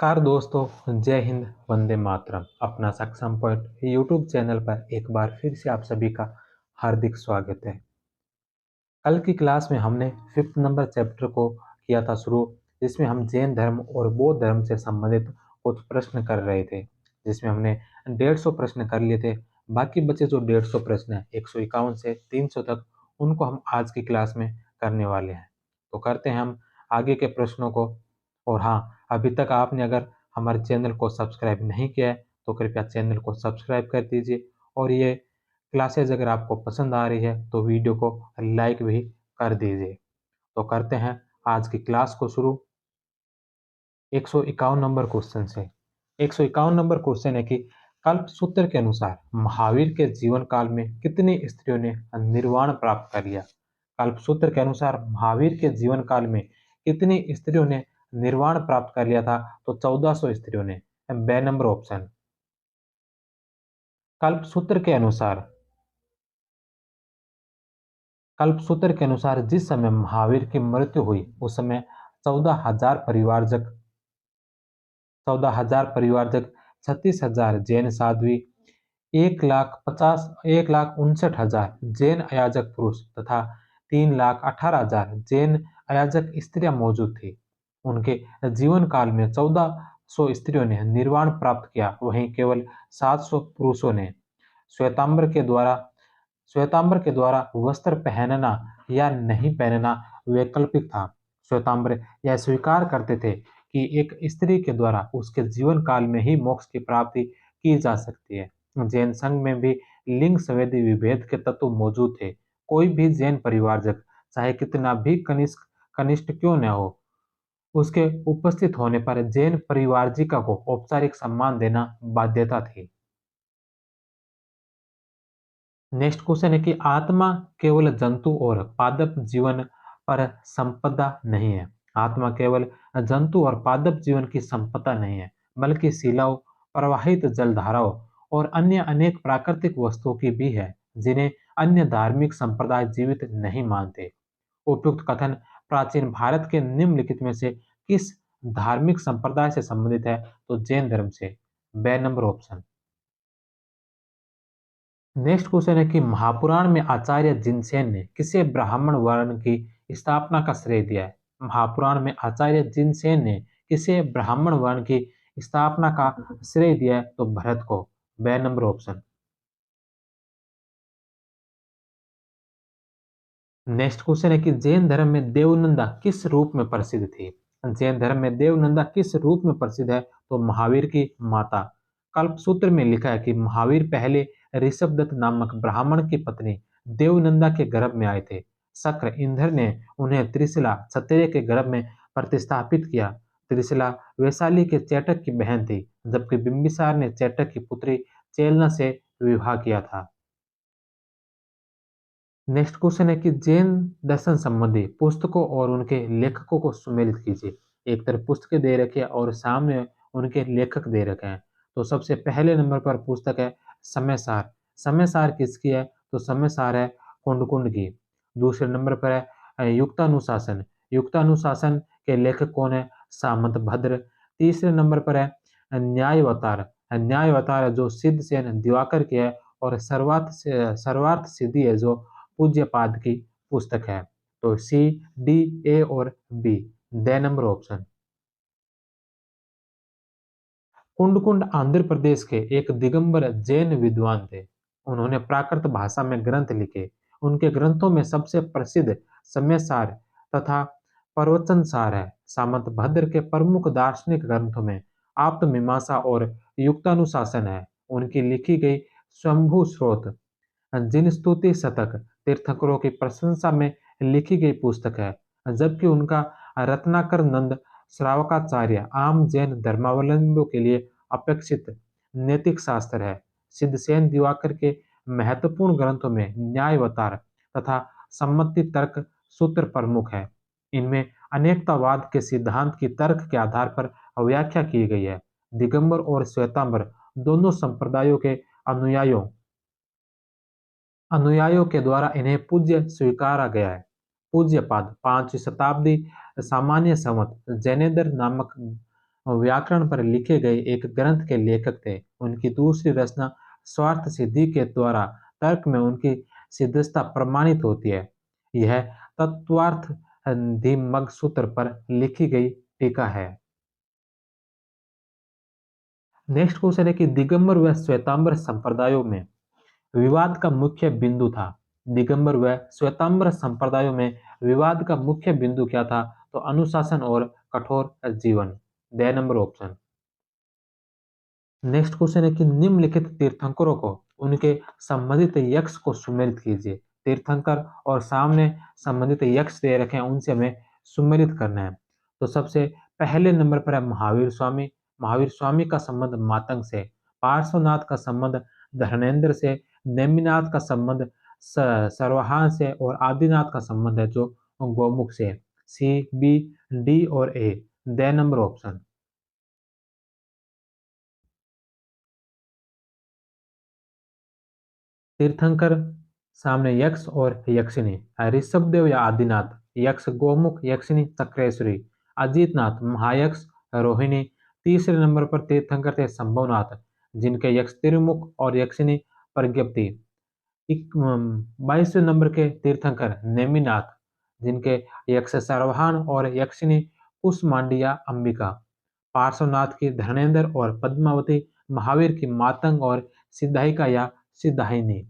नमस्कार दोस्तों, जय हिंद, वंदे मातरम। अपना सक्षम पॉइंट यूट्यूब चैनल पर एक बार फिर से आप सभी का हार्दिक स्वागत है। कल की क्लास में हमने 5th नंबर चैप्टर को किया था शुरू, जिसमें हम जैन धर्म और बौद्ध धर्म से संबंधित कुछ प्रश्न कर रहे थे, जिसमें हमने 150 प्रश्न कर लिए थे। बाकी बचे जो 150 प्रश्न हैं 151 से 300 तक, उनको हम आज की क्लास में करने वाले हैं। तो करते हैं हम आगे के प्रश्नों को। और हाँ, अभी तक आपने अगर हमारे चैनल को सब्सक्राइब नहीं किया है तो कृपया चैनल को सब्सक्राइब कर दीजिए, और ये क्लासेज अगर आपको पसंद आ रही है तो वीडियो को लाइक भी कर दीजिए। तो करते हैं आज की क्लास को शुरू 151 नंबर क्वेश्चन से। 151 नंबर क्वेश्चन है कि कल्पसूत्र के अनुसार महावीर के जीवन काल में कितनी स्त्रियों ने निर्वाण प्राप्त कर लिया। कल्पसूत्र के अनुसार महावीर के जीवन काल में कितनी स्त्रियों ने निर्वाण प्राप्त कर लिया था, तो 1400 स्त्रियों ने। बे नंबर ऑप्शन। कल्पसूत्र के अनुसार कल्पसूत्र के अनुसार जिस समय महावीर की मृत्यु हुई उस समय 14,000 परिवारजक 36,000 जैन साध्वी, 1,59,000 जैन अयाजक पुरुष तथा 3,18,000 जैन अयाजक स्त्रियां मौजूद थी। उनके जीवन काल में 1400 स्त्रियों ने निर्वाण प्राप्त किया, वहीं केवल 700 पुरुषों ने श्वेतांबर के द्वारा श्वेतांबर के द्वारा वस्त्र पहनना या नहीं पहनना वैकल्पिक था। श्वेतांबर यह स्वीकार करते थे कि एक स्त्री के द्वारा उसके जीवन काल में ही मोक्ष की प्राप्ति की जा सकती है। जैन संघ में भी लिंग संवेदी विभेद के तत्व मौजूद थे। कोई भी जैन परिवारजक चाहे कितना भी कनिष्ठ क्यों न हो, उसके उपस्थित होने पर जैन परिवारजिका को औपचारिक सम्मान देना बाध्यता थी। नेक्स्ट क्वेश्चन है कि आत्मा केवल जंतु और पादप जीवन पर संपदा नहीं है। आत्मा केवल जंतु और पादप जीवन की संपदा नहीं है, बल्कि शिलाओं, प्रवाहित जलधाराओं और अन्य अनेक प्राकृतिक वस्तुओं की भी है, जिन्हें अन्य धार्मिक संप्रदाय जीवित नहीं मानते। उपयुक्त कथन प्राचीन भारत के निम्नलिखित में से किस धार्मिक संप्रदाय से संबंधित है, तो जैन धर्म से। बे नंबर ऑप्शन। नेक्स्ट क्वेश्चन है कि महापुराण में आचार्य जिनसेन ने किसे ब्राह्मण वर्ण की स्थापना का श्रेय दिया है। महापुराण में आचार्य जिनसेन ने किसे ब्राह्मण वर्ण की स्थापना का श्रेय दिया है, तो भरत को। बे नंबर ऑप्शन। नेक्स्ट क्वेश्चन है कि जैन धर्म में देवनंदा किस रूप में प्रसिद्ध थी। जैन धर्म में देवनंदा किस रूप में प्रसिद्ध है, तो महावीर की माता। कल्पसूत्र में लिखा है कि महावीर पहले ऋषभदत्त नामक ब्राह्मण की पत्नी देवनंदा के गर्भ में आए थे। शक्र इंद्र ने उन्हें त्रिशिला क्षत्रिय के गर्भ में प्रतिस्थापित किया। त्रिशिला वैशाली के चैटक की बहन थी, जबकि बिंबिसार ने चैटक की पुत्री चेलना से विवाह किया था। नेक्स्ट क्वेश्चन है कि जैन दर्शन संबंधी पुस्तकों और उनके लेखकों को सुमेलित कीजिए। एक तरफ पुस्तकें दे रखी है और सामने उनके लेखक दे रखे हैं। तो सबसे पहले नंबर पर पुस्तक है समय सार। समय सार किसकी है, तो समय सार है कुंडकुंड की। दूसरे नंबर पर है युक्तानुशासन। युक्तानुशासन के लेखक कौन है, सामंत भद्र। तीसरे नंबर पर है न्यायवतार। न्यायवतार है जो सिद्धसेन दिवाकर की है, और सर्वार्थ सिद्धि है जो पूज्यपाद की पुस्तक है। तो सी, डी, ए और B, the number option. Kundakunda Andhra Pradesh के एक दिगंबर जैन विद्वान थे। उन्होंने प्राकृत भाषा में ग्रंथ लिखे। उनके ग्रंथों में सबसे प्रसिद्ध सम्यसार तथा प्रवचन सार है। सामंत भद्र के प्रमुख दार्शनिक ग्रंथों में आप्तमीमांसा और युक्तानुशासन है। उनकी लिखी गई स्वयंभू स्रोत जिन स्तुति शतक तीर्थंकरों की प्रशंसा में लिखी गई पुस्तक है, जबकि उनका रत्नाकर नंद श्रावकाचार्य आम जैन धर्मावलंबियों के लिए अपेक्षित नैतिक शास्त्र है। सिद्धसेन दिवाकर के महत्वपूर्ण ग्रंथों में न्यायवतार तथा सम्मति तर्क सूत्र प्रमुख है। इनमें अनेकतावाद के सिद्धांत की तर्क के आधार पर व्याख्या की गई है। दिगंबर और श्वेतांबर दोनों संप्रदायों के अनुयायियों अनुयायियों के द्वारा इन्हें पूज्य स्वीकारा गया है। पूज्यपाद 5वीं शताब्दी सामान्य संवत जैनेन्द्र नामक व्याकरण पर लिखे गए एक ग्रंथ के लेखक थे। उनकी दूसरी रचना स्वार्थ सिद्धि के द्वारा तर्क में उनकी सिद्धता प्रमाणित होती है। यह तत्वार्थ दिमक सूत्र पर लिखी गई टीका है। नेक्स्ट क्वेश्चन है कि दिगंबर व श्वेतांबर संप्रदायों में विवाद का मुख्य बिंदु था। दिगंबर व श्वेतांबर संप्रदायों में विवाद का मुख्य बिंदु क्या था? तो अनुशासन और कठोर जीवन। The number option. Next question है कि निम्नलिखित तीर्थंकरों को उनके संबंधित यक्ष को सुमेलित कीजिए। तीर्थंकर और सामने संबंधित यक्ष दे रखे हैं, उनसे हमें सुमेलित करना है। तो सबसे पहले नंबर पर है महावीर स्वामी। महावीर स्वामी का संबंध मातंग से, पार्श्वनाथ का संबंध धर्मेंद्र से, नेमिनाथ का संबंध सरवाहान से और आदिनाथ का संबंध है जो गोमुख से। सी, बी, डी और ए। The number option. तीर्थंकर सामने यक्ष और यक्षिणी, ऋषभदेव या आदिनाथ, यक्ष गोमुख, यक्षिणी चक्रेश्वरी, अजीतनाथ महायक्ष, रोहिणी। तीसरे नंबर पर तीर्थंकर थे संभवनाथ, जिनके यक्ष त्रिमुख और यक्षिणी प्रज्ञप्ति। 22वें नंबर के तीर्थंकर नेमिनाथ, जिनके यक्ष सरवाहन और यक्षिणी कुसमांडिया अंबिका। पार्श्वनाथ की धर्मेंद्र और पद्मावती, महावीर की मातंग और सिद्धाइका या सिद्धाइनी।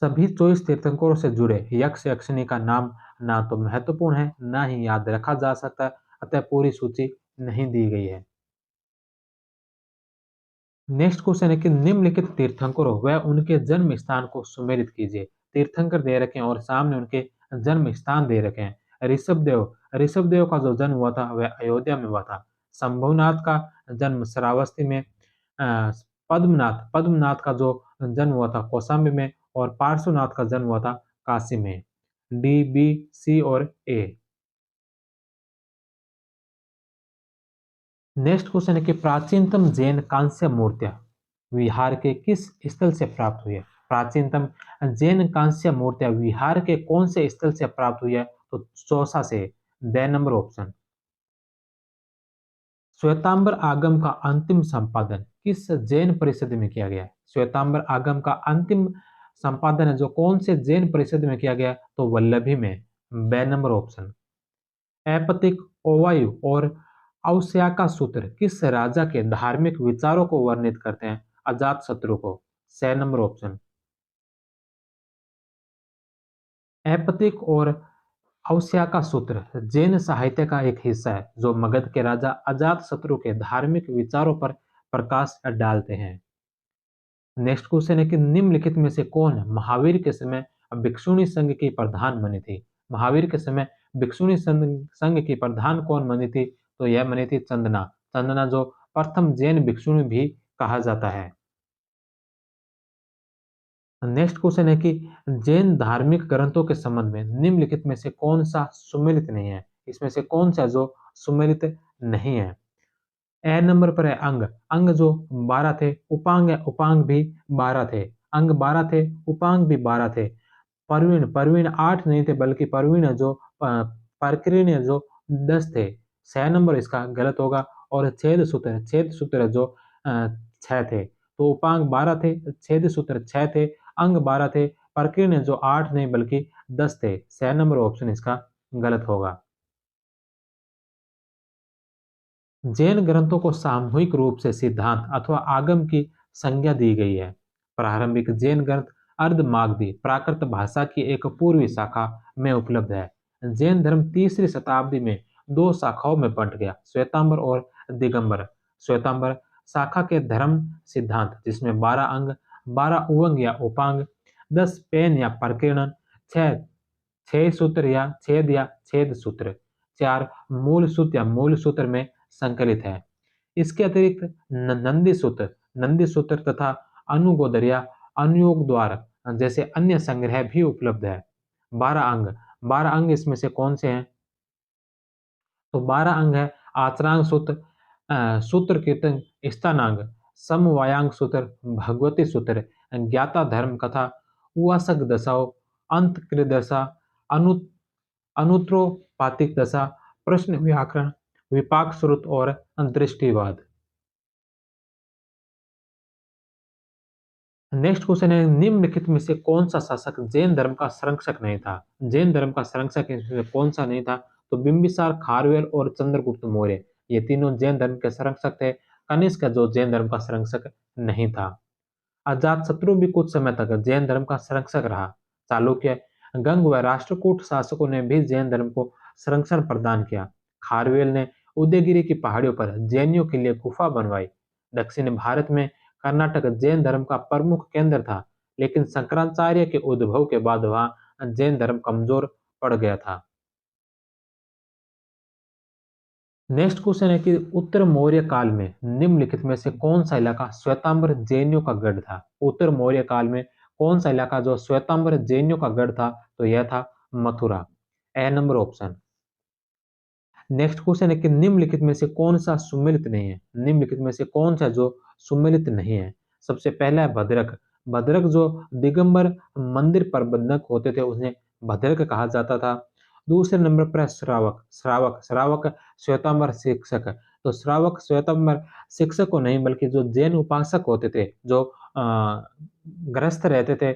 सभी 24 तीर्थंकरों से जुड़े यक्ष यक्षिणी का नाम ना तो महत्वपूर्ण है ना ही याद रखा जा सकता है, अतः पूरी सूची नहीं दी गई है। नेक्स्ट क्वेश्चन है कि निम्नलिखित तीर्थंकरों व उनके जन्म स्थान को सुमेलित कीजिए। तीर्थंकर दे रखे हैं और सामने उनके जन्म स्थान दे रखे हैं। ऋषभदेव, ऋषभदेव का जो जन्म हुआ था वह अयोध्या में हुआ था। शंभुनाथ का जन्म श्रावस्ती में। पद्मनाथ, पद्मनाथ का जो जन्म हुआ था कौशाम्बी में। और पार्श्वनाथ का जन्म हुआ था काशी में। डी, बी, सी और ए। नेक्स्ट क्वेश्चन है कि प्राचीनतम जैन कांस्य मूर्तियां विहार के किस स्थल से प्राप्त हुई है? प्राचीनतम जैन कांस्य मूर्तियां विहार के कौन से स्थल से प्राप्त हुई है? तो चौसा से। The number option. श्वेतांबर आगम का अंतिम संपादन किस जैन परिषद में किया गया है? श्वेतांबर आगम का अंतिम संपादन है जो कौन से जैन परिषद में किया गया? तो वल्लभी में। बे नंबर ऑप्शन। ऐपतिक, ओवायु और अवस्याका सूत्र किस राजा के धार्मिक विचारों को वर्णित करते हैं? अजात शत्रु को। छह नंबर ऑप्शन। ऐपतिक और अवस्याका सूत्र जैन साहित्य का एक हिस्सा है जो मगध के राजा अजात शत्रु के धार्मिक विचारों पर प्रकाश डालते हैं। नेक्स्ट क्वेश्चन है कि निम्नलिखित में से कौन महावीर के समय भिक्षुणी संघ की प्रधान बनी थी? महावीर के समय भिक्षुणी संघ की प्रधान कौन बनी थी? तो यह बनी थी चंदना। चंदना जो प्रथम जैन भिक्षुणी भी कहा जाता है। नेक्स्ट क्वेश्चन है कि जैन धार्मिक ग्रंथों के संबंध में निम्नलिखित में से कौन सा सुमेलित नहीं है? इसमें से कौन सा जो सुमेलित नहीं है? ए नंबर पर है अंग। अंग जो 12 थे, उपांग है, उपांग भी 12 थे। अंग 12 थे, उपांग भी 12 थे। परवीन, परवीन 8 नहीं थे बल्कि परवीन है जो परकीर्ण है जो 10 थे। 6 नंबर इसका गलत होगा। और छेद सूत्र, छेद सूत्र जो 6 थे। तो उपांग 12 थे, छेद सूत्र 6 थे, अंग 12 थे, परकीर्ण जो 8 नहीं बल्कि 10 थे। 6 नंबर ऑप्शन इसका गलत होगा। जैन ग्रंथों को सामूहिक रूप से सिद्धांत अथवा आगम की संज्ञा दी गई है। प्रारंभिक जैन ग्रंथ अर्धमागधी प्राकृत भाषा की एक पूर्वी शाखा में उपलब्ध है। जैन धर्म तीसरी शताब्दी में दो शाखाओं में बंट गया, श्वेतांबर और दिगंबर। श्वेतांबर शाखा के धर्म सिद्धांत जिसमें 12 अंग, 12 उवंग या उपांग, 10 पेन या प्रकीर्णन, 6 छह सूत्र या छेद सूत्र, 4 मूल सूत्र या मूल सूत्र में संकलित है। इसके अतिरिक्त नंदी सूत्र तथा अनुगोदर या अनुयोग द्वार जैसे अन्य संग्रह भी उपलब्ध है। 12 अंग, 12 अंग इसमें से कौन से हैं? तो 12 अंग है आचरांग सूत्र, सूत्र कीर्तन, स्थानांग, समवायांग सूत्र, भगवती सूत्र, ज्ञाता धर्म कथा, उवासक दशाओं, अंत दशा, अनु अनुत्रोपातिक दशा, प्रश्न व्याकरण, विपाक श्रुत और दृष्टिवाद। नेक्स्ट क्वेश्चन है, निम्नलिखित में से कौन सा शासक जैन धर्म का संरक्षक नहीं था? जैन धर्म का संरक्षक इसमें से कौन सा नहीं था? तो बिंबिसार, खारवेल और चंद्रगुप्त मौर्य, ये तीनों जैन धर्म के संरक्षक थे। कनिष्क जो जैन धर्म का संरक्षक नहीं था। अजातशत्रु भी कुछ समय तक जैन धर्म का संरक्षक रहा। चालुक्य, गंग व राष्ट्रकूट शासकों ने भी जैन धर्म को संरक्षण प्रदान किया। खारवेल ने उदयगिरी की पहाड़ियों पर जैनियों के लिए गुफा बनवाई। दक्षिण भारत में कर्नाटक जैन धर्म का प्रमुख केंद्र था, लेकिन शंकराचार्य के उद्भव के बाद वहां जैन धर्म कमजोर पड़ गया था। नेक्स्ट क्वेश्चन है कि उत्तर मौर्य काल में निम्नलिखित में से कौन सा इलाका श्वेतांबर जैनियों का गढ़ था? उत्तर मौर्य काल में कौन सा इलाका जो श्वेतांबर जैनियों का गढ़ था? तो यह था मथुरा। ए नंबर ऑप्शन। नेक्स्ट क्वेश्चन है कि निम्नलिखित में से कौन सा सुमेलित नहीं है? निम्नलिखित में से कौन सा जो सुमेलित नहीं है? सबसे पहला है भद्रक। भद्रक जो दिगंबर मंदिर प्रबंधक होते थे उन्हें भद्रक कहा जाता था। दूसरे नंबर पर है श्रावक। श्रावक श्रावक श्वेतांबर शिक्षक। तो श्रावक श्वेतांबर शिक्षक को नहीं बल्कि जो जैन उपासक होते थे, जो ग्रस्त रहते थे,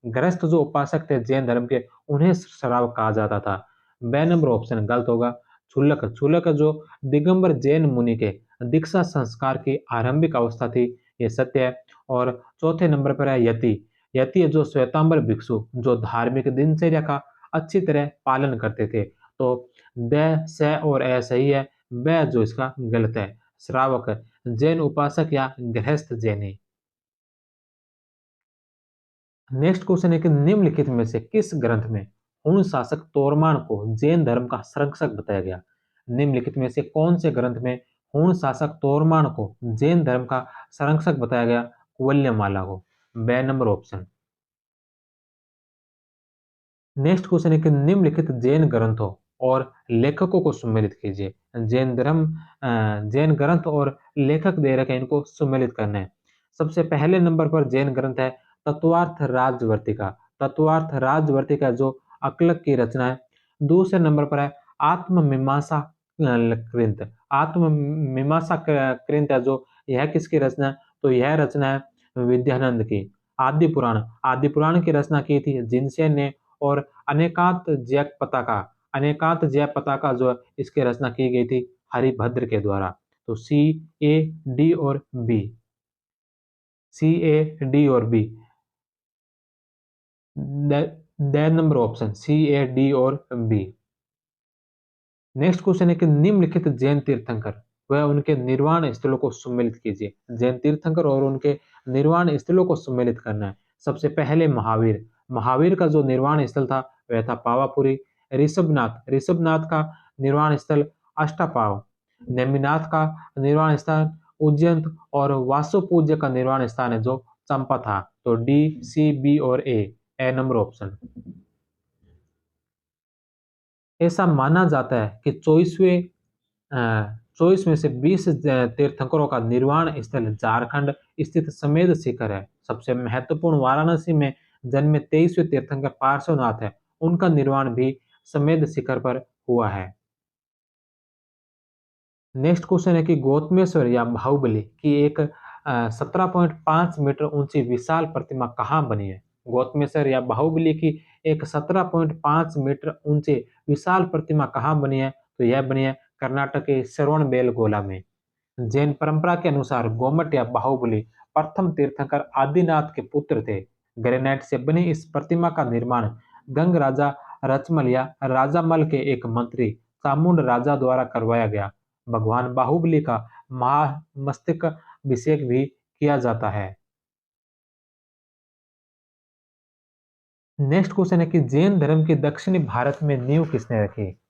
ग्रस्त जो उपासक थे जैन धर्म के, उन्हें श्रावक कहा जाता था। बे नंबर ऑप्शन गलत होगा। छुलक। छुलक जो दिगंबर जैन मुनि के दीक्षा संस्कार की आरंभिक अवस्था थी, ये सत्य है। और चौथे नंबर पर है यति। यति है जो श्वेतांबर भिक्षु जो धार्मिक दिनचर्या का अच्छी तरह पालन करते थे। तो द, स और ए सही है। ब जो इसका गलत है। श्रावक जैन उपासक या गृहस्थ जैनी। नेक्स्ट क्वेश्चन है कि निम्नलिखित में से किस ग्रंथ में हुन शासक तोरमान को जैन धर्म का संरक्षक बताया गया? निम्नलिखित में से कौन से ग्रंथ में हुन शासक तोरमान को जैन धर्म का संरक्षक बताया गया? कुल्यमाला को। बे नंबर ऑप्शन। नेक्स्ट क्वेश्चन है कि निम्नलिखित जैन ग्रंथों और लेखकों को सम्मिलित कीजिए। जैन ग्रंथ और लेखक दे रखे हैं, इनको सम्मिलित करना है। सबसे पहले नंबर पर जैन ग्रंथ है तत्वार्थ राजवर्तिका। तत्वार्थ राजवर्तिका जो अकलक की रचना है। दूसरे नंबर पर है आत्ममीमांसा कृंत। आत्ममीमांसा कृंत है जो, यह किसकी रचना है? तो यह रचना है विद्यानंद की। आदि पुराण। आदि पुराण की रचना की थी जिनसेन ने। और अनेकांत जय पताका जो इसकी रचना की गई थी हरिभद्र के द्वारा। तो सी, ए, डी और बी। सी, ए, डी और बी। नंबर ऑप्शन सी, ए, डी और बी। नेक्स्ट क्वेश्चन है कि निम्नलिखित जैन तीर्थंकर वह उनके निर्वाण स्थलों को सम्मिलित कीजिए। जैन तीर्थंकर और उनके निर्वाण स्थलों को सम्मिलित करना है। सबसे पहले महावीर। महावीर का जो निर्वाण स्थल था वह था पावापुरी। ऋषभनाथ। ऋषभनाथ का निर्वाण स्थल अष्टापाव। नेमिनाथ का निर्वाण स्थान उज्जैन। और वासुपूज्य का निर्वाण स्थान है जो चंपा था। तो डी, सी, बी और ए नंबर ऑप्शन। ऐसा माना जाता है कि 24 में से 20 तीर्थंकरों का निर्वाण स्थल झारखंड स्थित समेध शिखर है। सबसे महत्वपूर्ण वाराणसी में जन्मे 23वें तीर्थंकर पार्श्वनाथ है, उनका निर्वाण भी समेध शिखर पर हुआ है। नेक्स्ट क्वेश्चन है कि गौतमेश्वर या बाहुबली की एक 17.5 मीटर ऊंची विशाल प्रतिमा कहाँ बनी है? गौतमेश्वर या बाहुबली की एक 17.5 मीटर ऊंची विशाल प्रतिमा कहाँ बनी है? तो यह बनी है कर्नाटक के श्रवणबेलगोला में। जैन परंपरा के अनुसार गोमट या बाहुबली प्रथम तीर्थंकर आदिनाथ के पुत्र थे। ग्रेनाइट से बनी इस प्रतिमा का निर्माण गंग राजा रचमल या राजामल के एक मंत्री चामुंड राजा द्वारा करवाया गया। भगवान बाहुबली का महामस्तकाभिषेक भी किया जाता है। नेक्स्ट क्वेश्चन है कि जैन धर्म की दक्षिणी भारत में नींव किसने रखी?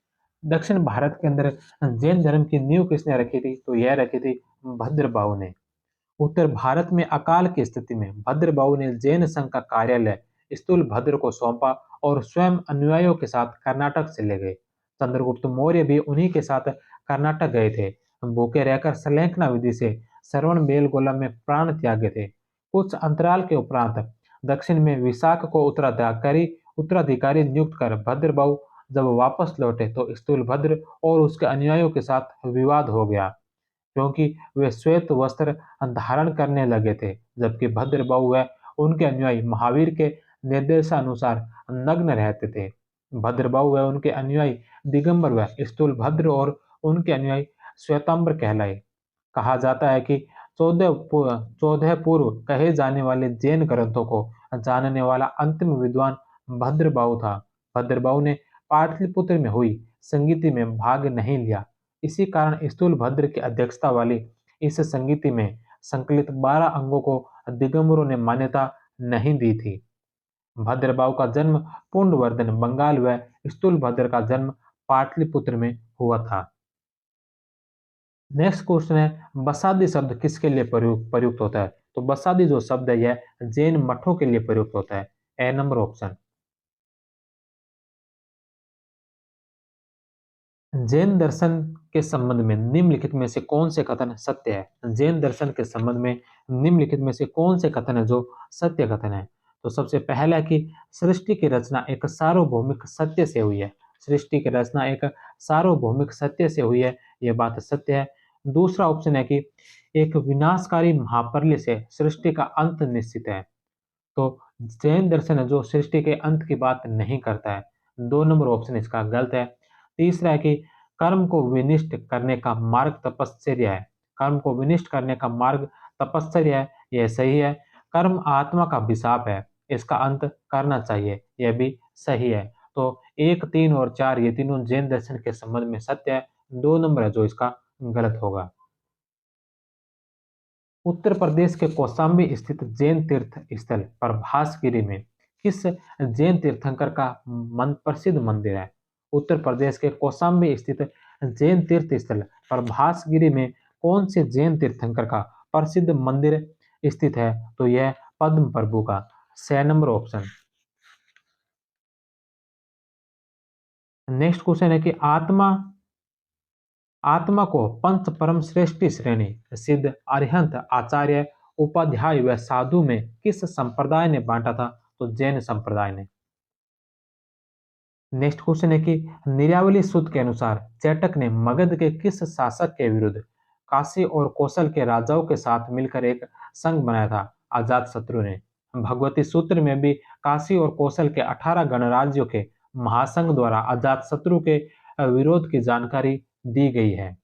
दक्षिण भारत के अंदर जैन धर्म की नींव किसने रखी थी? तो यह रखी थी भद्रबाहु ने। उत्तर भारत में अकाल की स्थिति में भद्रबाहु ने जैन संघ का कार्यालय स्थूलभद्र को सौंपा और स्वयं अनुयायियों के साथ कर्नाटक चले गए। चंद्रगुप्त मौर्य भी उन्हीं के साथ कर्नाटक गए थे। भूखे रहकर सलेंकना विधि से श्रवण बेलगोला में प्राण त्यागे थे। कुछ अंतराल के उपरांत दक्षिण में विशाख को उत्तराधिकारी नियुक्त कर भद्रबाहु जब वापस लौटे तो स्थूलभद्र और उसके अनुयायियों के साथ विवाद हो गया। क्योंकि वे श्वेत वस्त्र धारण करने लगे थे, जबकि भद्रबाहु व उनके अनुयायी महावीर के निर्देशानुसार नग्न रहते थे। भद्रबाहु व उनके अनुयायी दिगंबर व स्थूलभद्र और उनके अनुयायी श्वेतांबर कहलाए। कहा जाता है कि 14 पूर्व कहे जाने वाले जैन ग्रंथों को जानने वाला अंतिम विद्वान भद्रबाहु था। भद्रबाहु ने पाटलिपुत्र में हुई संगीति में भाग नहीं लिया। इसी कारण स्थूलभद्र की अध्यक्षता वाली इस संगीति में संकलित 12 अंगों को दिगंबरों ने मान्यता नहीं दी थी। भद्रबाहु का जन्म पुंडवर्धन बंगाल व स्थूलभद्र का जन्म पाटलिपुत्र में हुआ था। नेक्स्ट क्वेश्चन है, बसादी शब्द किसके लिए प्रयुक्त होता है? तो बसादी जो शब्द है यह जैन मठों के लिए प्रयुक्त होता है। ए नंबर ऑप्शन। जैन दर्शन के संबंध में निम्नलिखित में से कौन से कथन सत्य है? जैन दर्शन के संबंध में निम्नलिखित में से कौन से कथन है जो सत्य कथन है? तो सबसे पहला है कि सृष्टि की रचना एक सार्वभौमिक सत्य से हुई है। सृष्टि की रचना एक सार्वभौमिक सत्य से हुई है, यह बात सत्य है। दूसरा ऑप्शन है कि एक विनाशकारी महाप्रलय से सृष्टि का अंत निश्चित है। तो जैन दर्शन है जो सृष्टि के अंत की बात नहीं करता है। 2 नंबर ऑप्शन इसका गलत है। तीसरा है कि कर्म को विनिष्ट करने का मार्ग तपश्चर्या है। कर्म को विनिष्ट करने का मार्ग तपश्चर्या है, यह सही है। कर्म आत्मा का अभिशाप है, इसका अंत करना चाहिए, यह भी सही है। तो 1, 3 और 4 ये तीनों जैन दर्शन के संबंध में सत्य है। 2 नंबर है जो इसका गलत होगा। उत्तर प्रदेश के कौशाम्बी स्थित जैन तीर्थ स्थल प्रभासगिरी में किस जैन तीर्थंकर का प्रसिद्ध मंदिर है? उत्तर प्रदेश के कौशाम्बी स्थित जैन तीर्थ स्थल प्रभासगिरी में कौन से जैन तीर्थंकर का प्रसिद्ध मंदिर स्थित है? तो यह पद्म प्रभु का। 6 नंबर ऑप्शन। नेक्स्ट क्वेश्चन है कि आत्मा आत्मा को पंच परम श्रेष्ठी श्रेणी सिद्ध अरिहंत आचार्य उपाध्याय व साधु में किस संप्रदाय ने बांटा था? तो जैन संप्रदाय ने। नेक्स्ट क्वेश्चन है कि निरावली सूत्र के अनुसार चेटक ने मगध के किस शासक के विरुद्ध काशी और कौशल के राजाओं के साथ मिलकर एक संघ बनाया था? अजात शत्रु ने। भगवती सूत्र में भी काशी और कौशल के 18 गणराज्यों के महासंघ द्वारा अजात शत्रु के विरोध की जानकारी दी गई है।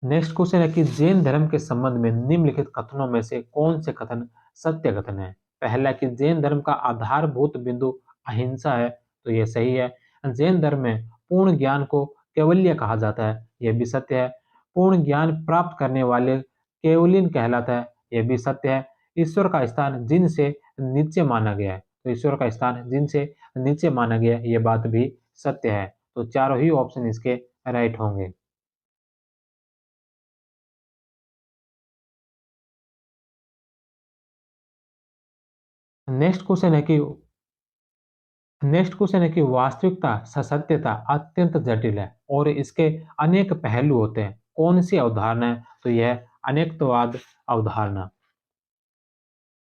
नेक्स्ट क्वेश्चन है कि जैन धर्म के संबंध में निम्नलिखित कथनों में से कौन से कथन सत्य कथन है? पहला कि जैन धर्म का आधारभूत बिंदु अहिंसा है, तो यह सही है। जैन धर्म में पूर्ण ज्ञान को कैवल्य कहा जाता है, यह भी सत्य है। पूर्ण ज्ञान प्राप्त करने वाले केवलिन कहलाता है, यह भी सत्य है। ईश्वर का स्थान जिन से नीचे माना गया है, तो ईश्वर का स्थान जिन से नीचे माना गया है, यह बात भी सत्य है। तो चारों ही ऑप्शन इसके राइट होंगे। नेक्स्ट क्वेश्चन है कि वास्तविकता सत्यता अत्यंत जटिल है और इसके अनेक पहलू होते हैं। कौन सी अवधारणा है? तो यह अनेकत्ववाद अवधारणा।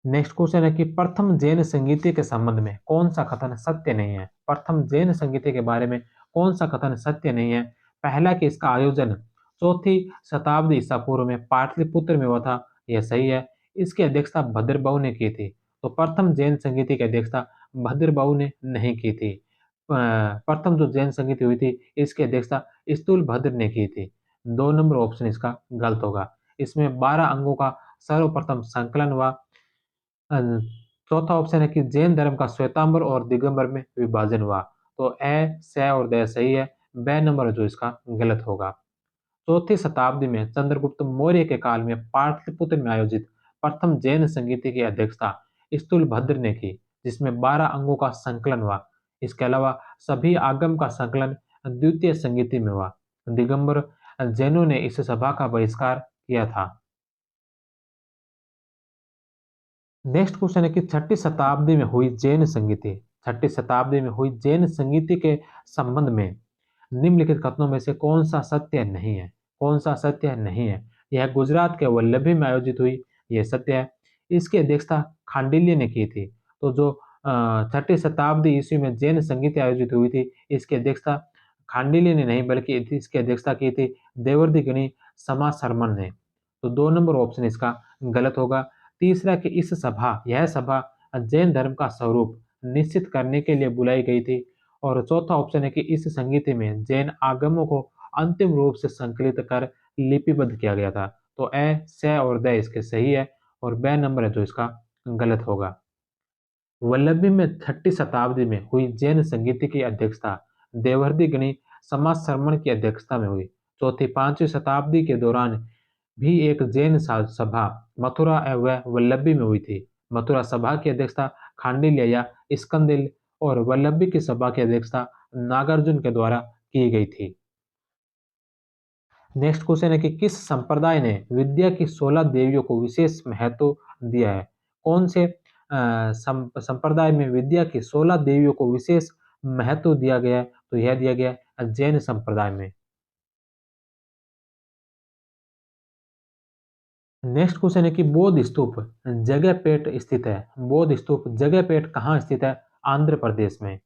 नेक्स्ट क्वेश्चन है कि प्रथम जैन संगीति के संबंध में कौन सा कथन सत्य नहीं है? प्रथम जैन संगीति के बारे में कौन सा कथन सत्य नहीं है? पहला कि इसका आयोजन 4वीं शताब्दी ईसा पूर्व में पाटलिपुत्र में हुआ था, यह सही है। इसकी अध्यक्षता भद्रबाहु ने की थी। तो प्रथम जैन संगीति की अध्यक्षता भद्रबाहु ने नहीं की थी। प्रथम जो जैन संगीति हुई थी इसकी अध्यक्षता स्थूलभद्र ने की थी। 2 नंबर ऑप्शन इसका गलत होगा। इसमें 12 अंगों का सर्वप्रथम संकलन हुआ। अ, चौथा ऑप्शन है कि जैन धर्म का श्वेतांबर और दिगंबर में विभाजन हुआ। तो ए, से और द सही है। बे नंबर जो इसका गलत होगा। 4वीं शताब्दी में चंद्रगुप्त मौर्य के काल में पाटलिपुत्र में आयोजित प्रथम जैन संगीति की अध्यक्षता स्थूलभद्र ने की, जिसमें 12 अंगों का संकलन हुआ। इसके अलावा सभी आगम का संकलन द्वितीय संगीति में हुआ। दिगंबर जैनों ने इस सभा का बहिष्कार किया था। नेक्स्ट क्वेश्चन है कि 6वीं शताब्दी में हुई जैन संगीति 6वीं शताब्दी में हुई जैन संगीति के संबंध में निम्नलिखित कथनों में से कौन सा सत्य नहीं है? कौन सा सत्य नहीं है? यह गुजरात के वल्लभी में आयोजित हुई, यह सत्य है। इसकी अध्यक्षता खांडिल्य ने की थी। तो जो 6वीं शताब्दी ईस्वी में जैन संगीत आयोजित हुई थी, इसकी अध्यक्षता खांडिल्य ने नहीं बल्कि इसकी अध्यक्षता की थी देवर्षि गणि समाज शर्मन ने। तो 2 नंबर ऑप्शन इसका गलत होगा। तीसरा कि यह सभा जैन धर्म का स्वरूप निश्चित करने के लिए बुलाई गई थी। और चौथा ऑप्शन है कि इस संगीति में जैन आगमों को अंतिम रूप से संकलित कर लिपिबद्ध किया गया था। तो ए, से और द इसके सही है और ब नंबर है जो इसका गलत होगा। वल्लभी में 6ठी शताब्दी में हुई जैन संगीति की अध्यक्षता देवर्षि गणि समाज शर्मण की अध्यक्षता में हुई। चौथी 5वीं शताब्दी के दौरान भी एक जैन सभा मथुरा व वल्लभी में हुई थी। मथुरा सभा की अध्यक्षता खांडिल्य या स्कंदिल और वल्लभी की सभा की अध्यक्षता नागार्जुन के द्वारा की गई थी। नेक्स्ट क्वेश्चन है कि किस संप्रदाय ने विद्या की 16 देवियों को विशेष महत्व दिया है? कौन से संप्रदाय में विद्या की 16 देवियों को विशेष महत्व दिया गया है? तो यह दिया गया है जैन संप्रदाय में। नेक्स्ट क्वेश्चन है कि बौद्ध स्तूप जगहपेट स्थित है। बौद्ध स्तूप जगहपेट कहाँ स्थित है? आंध्र प्रदेश में।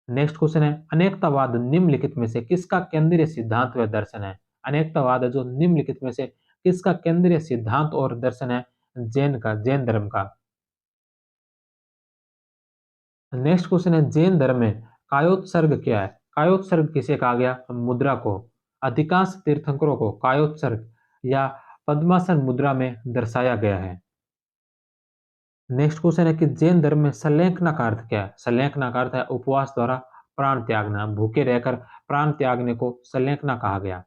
नेक्स्ट क्वेश्चन है अनेकतावाद निम्नलिखित में से किसका केंद्रीय सिद्धांत व दर्शन है? अनेकतावाद है जो निम्नलिखित में से किसका केंद्रीय सिद्धांत और दर्शन है? जैन धर्म का। नेक्स्ट क्वेश्चन है जैन धर्म में कायोत्सर्ग क्या है? कायोत्सर्ग किसे कहा गया? मुद्रा को। अधिकांश तीर्थंकरों को कायोत्सर्ग या पद्मासन मुद्रा में दर्शाया गया है। नेक्स्ट क्वेश्चन है कि जैन धर्म में संलेखना का अर्थ क्या है? संलेखना का अर्थ है उपवास द्वारा प्राण त्यागना। भूखे रहकर प्राण त्यागने को संलेखना कहा गया।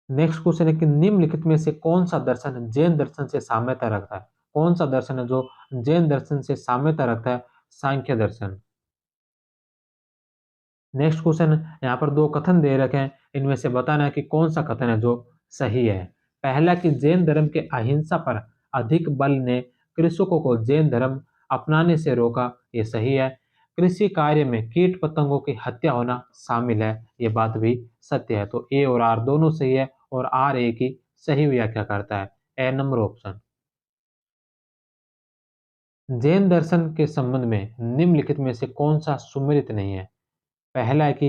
नेक्स्ट क्वेश्चन है कि निम्नलिखित में से कौन सा दर्शन जैन दर्शन से साम्यता रखता है? कौन सा दर्शन है जो जैन दर्शन से साम्यता रखता है? सांख्य दर्शन। नेक्स्ट क्वेश्चन यहाँ पर दो कथन दे रखे हैं, इनमें से बताना है कि कौन सा कथन है जो सही है। पहला कि जैन धर्म के अहिंसा पर अधिक बल ने कृषकों को जैन धर्म अपनाने से रोका, ये सही है। कृषि कार्य में कीट पतंगों की हत्या होना शामिल है, ये बात भी सत्य है। तो ए और आर दोनों सही है और आर ए की सही व्याख्या करता है, ए नंबर ऑप्शन। जैन दर्शन के संबंध में निम्नलिखित में से कौन सा सुमेलित नहीं है? पहला है कि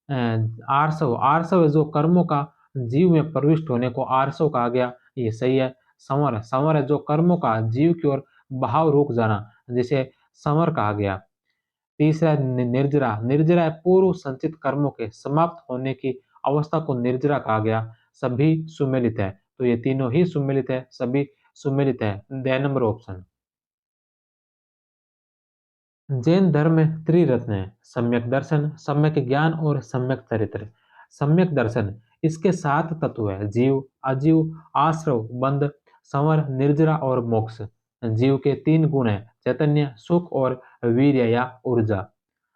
आर्सव आर्सव है जो कर्मों का जीव में प्रविष्ट होने को आर्सव कहा गया, ये सही है। संवर संवर है जो कर्मों का जीव की ओर बहाव रुक जाना, जिसे संवर कहा गया। तीसरा है निर्जरा निर्जरा है पूर्व संचित कर्मों के समाप्त होने की अवस्था को निर्जरा कहा गया। सभी सुमेलित है, तो ये तीनों ही सुमेलित है, सभी सुमेलित है, द नंबर ऑप्शन। जैन धर्म में त्रिरत्न है, सम्यक दर्शन, सम्यक ज्ञान और सम्यक चरित्र। सम्यक दर्शन इसके 7 तत्व है, जीव, अजीव, आश्रव, बंध, संवर, निर्जरा और मोक्ष। जीव के 3 गुण है, चैतन्य, सुख और वीर्य या ऊर्जा।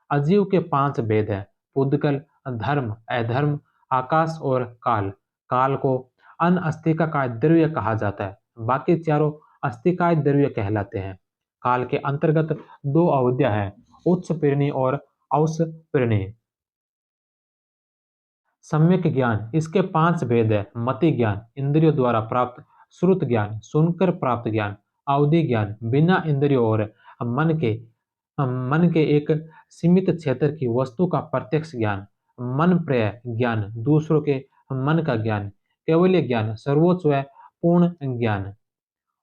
अजीव के 5 भेद है, पुद्गल, धर्म, अधर्म, आकाश और काल। काल को अनअस्तिकाय द्रव्य कहा जाता है, बाकी चारों अस्तिकाय द्रव्य कहलाते हैं। काल के अंतर्गत 2 अवधियां हैं, उच्च पीढ़ी और औस पीढ़ी। सम्यक ज्ञान इसके 5 भेद है, मति ज्ञान इंद्रियों द्वारा प्राप्त, श्रुत ज्ञान सुनकर प्राप्त ज्ञान, अवधि ज्ञान बिना इंद्रियों और मन के मन के एक सीमित क्षेत्र की वस्तु का प्रत्यक्ष ज्ञान, मन प्रिय ज्ञान दूसरों के मन का ज्ञान, केवल ज्ञान सर्वोच्च व पूर्ण ज्ञान।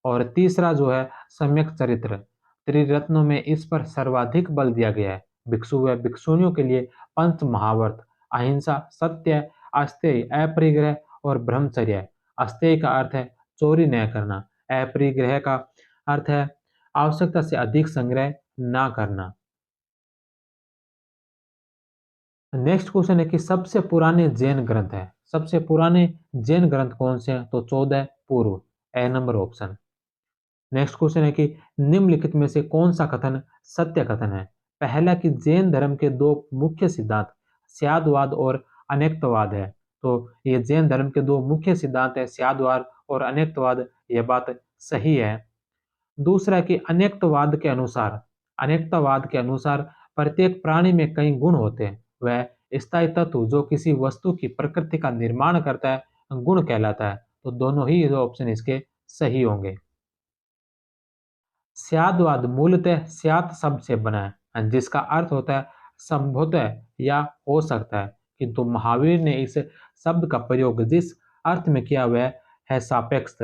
और तीसरा जो है सम्यक चरित्र। त्रिरत्नों में इस पर सर्वाधिक बल दिया गया है। भिक्षु व भिक्षुणियों के लिए पंच महावर्त अहिंसा, सत्य, अस्तेय, अपरिग्रह और ब्रह्मचर्य। अस्तेय का अर्थ है चोरी न करना, अपरिग्रह का अर्थ है आवश्यकता से अधिक संग्रह ना करना। नेक्स्ट क्वेश्चन है कि सबसे पुराने जैन ग्रंथ है, सबसे पुराने जैन ग्रंथ कौन से हैं? तो 14 पूर्व, ए नंबर ऑप्शन। नेक्स्ट क्वेश्चन है कि निम्नलिखित में से कौन सा कथन सत्य कथन है? पहला कि जैन धर्म के 2 मुख्य सिद्धांत स्यादवाद और अनेक्तवाद है। तो ये जैन धर्म के 2 मुख्य सिद्धांत है, स्यादवाद और अनेक्तवाद, यह बात सही है। दूसरा कि अनेक्तवाद के अनुसार प्रत्येक प्राणी में कई गुण होते हैं, वह स्थायी तत्व जो किसी वस्तु की प्रकृति का निर्माण करता है गुण कहलाता है। तो दोनों ही जो ऑप्शन इसके सही होंगे। स्यादवाद मूलतः स्यात शब्द से बना है जिसका अर्थ होता है संभवतः या हो सकता है, किंतु महावीर ने इस शब्द का प्रयोग जिस अर्थ में किया वह है सापेक्ष।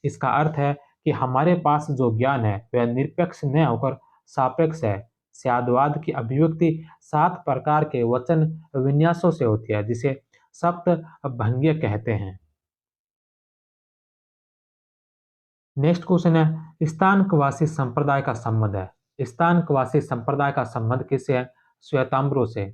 इसका अर्थ है कि हमारे पास जो ज्ञान है वह निरपेक्ष न होकर सापेक्ष है। स्यादवाद की अभिव्यक्ति 7 प्रकार के वचन विन्यासों से होती है, जिसे सप्त भंग्य कहते हैं। नेक्स्ट क्वेश्चन है, स्थानकवासी संप्रदाय का संबंध है। स्थानकवासी संप्रदाय का संबंध किससे है? श्वेतांबरों से।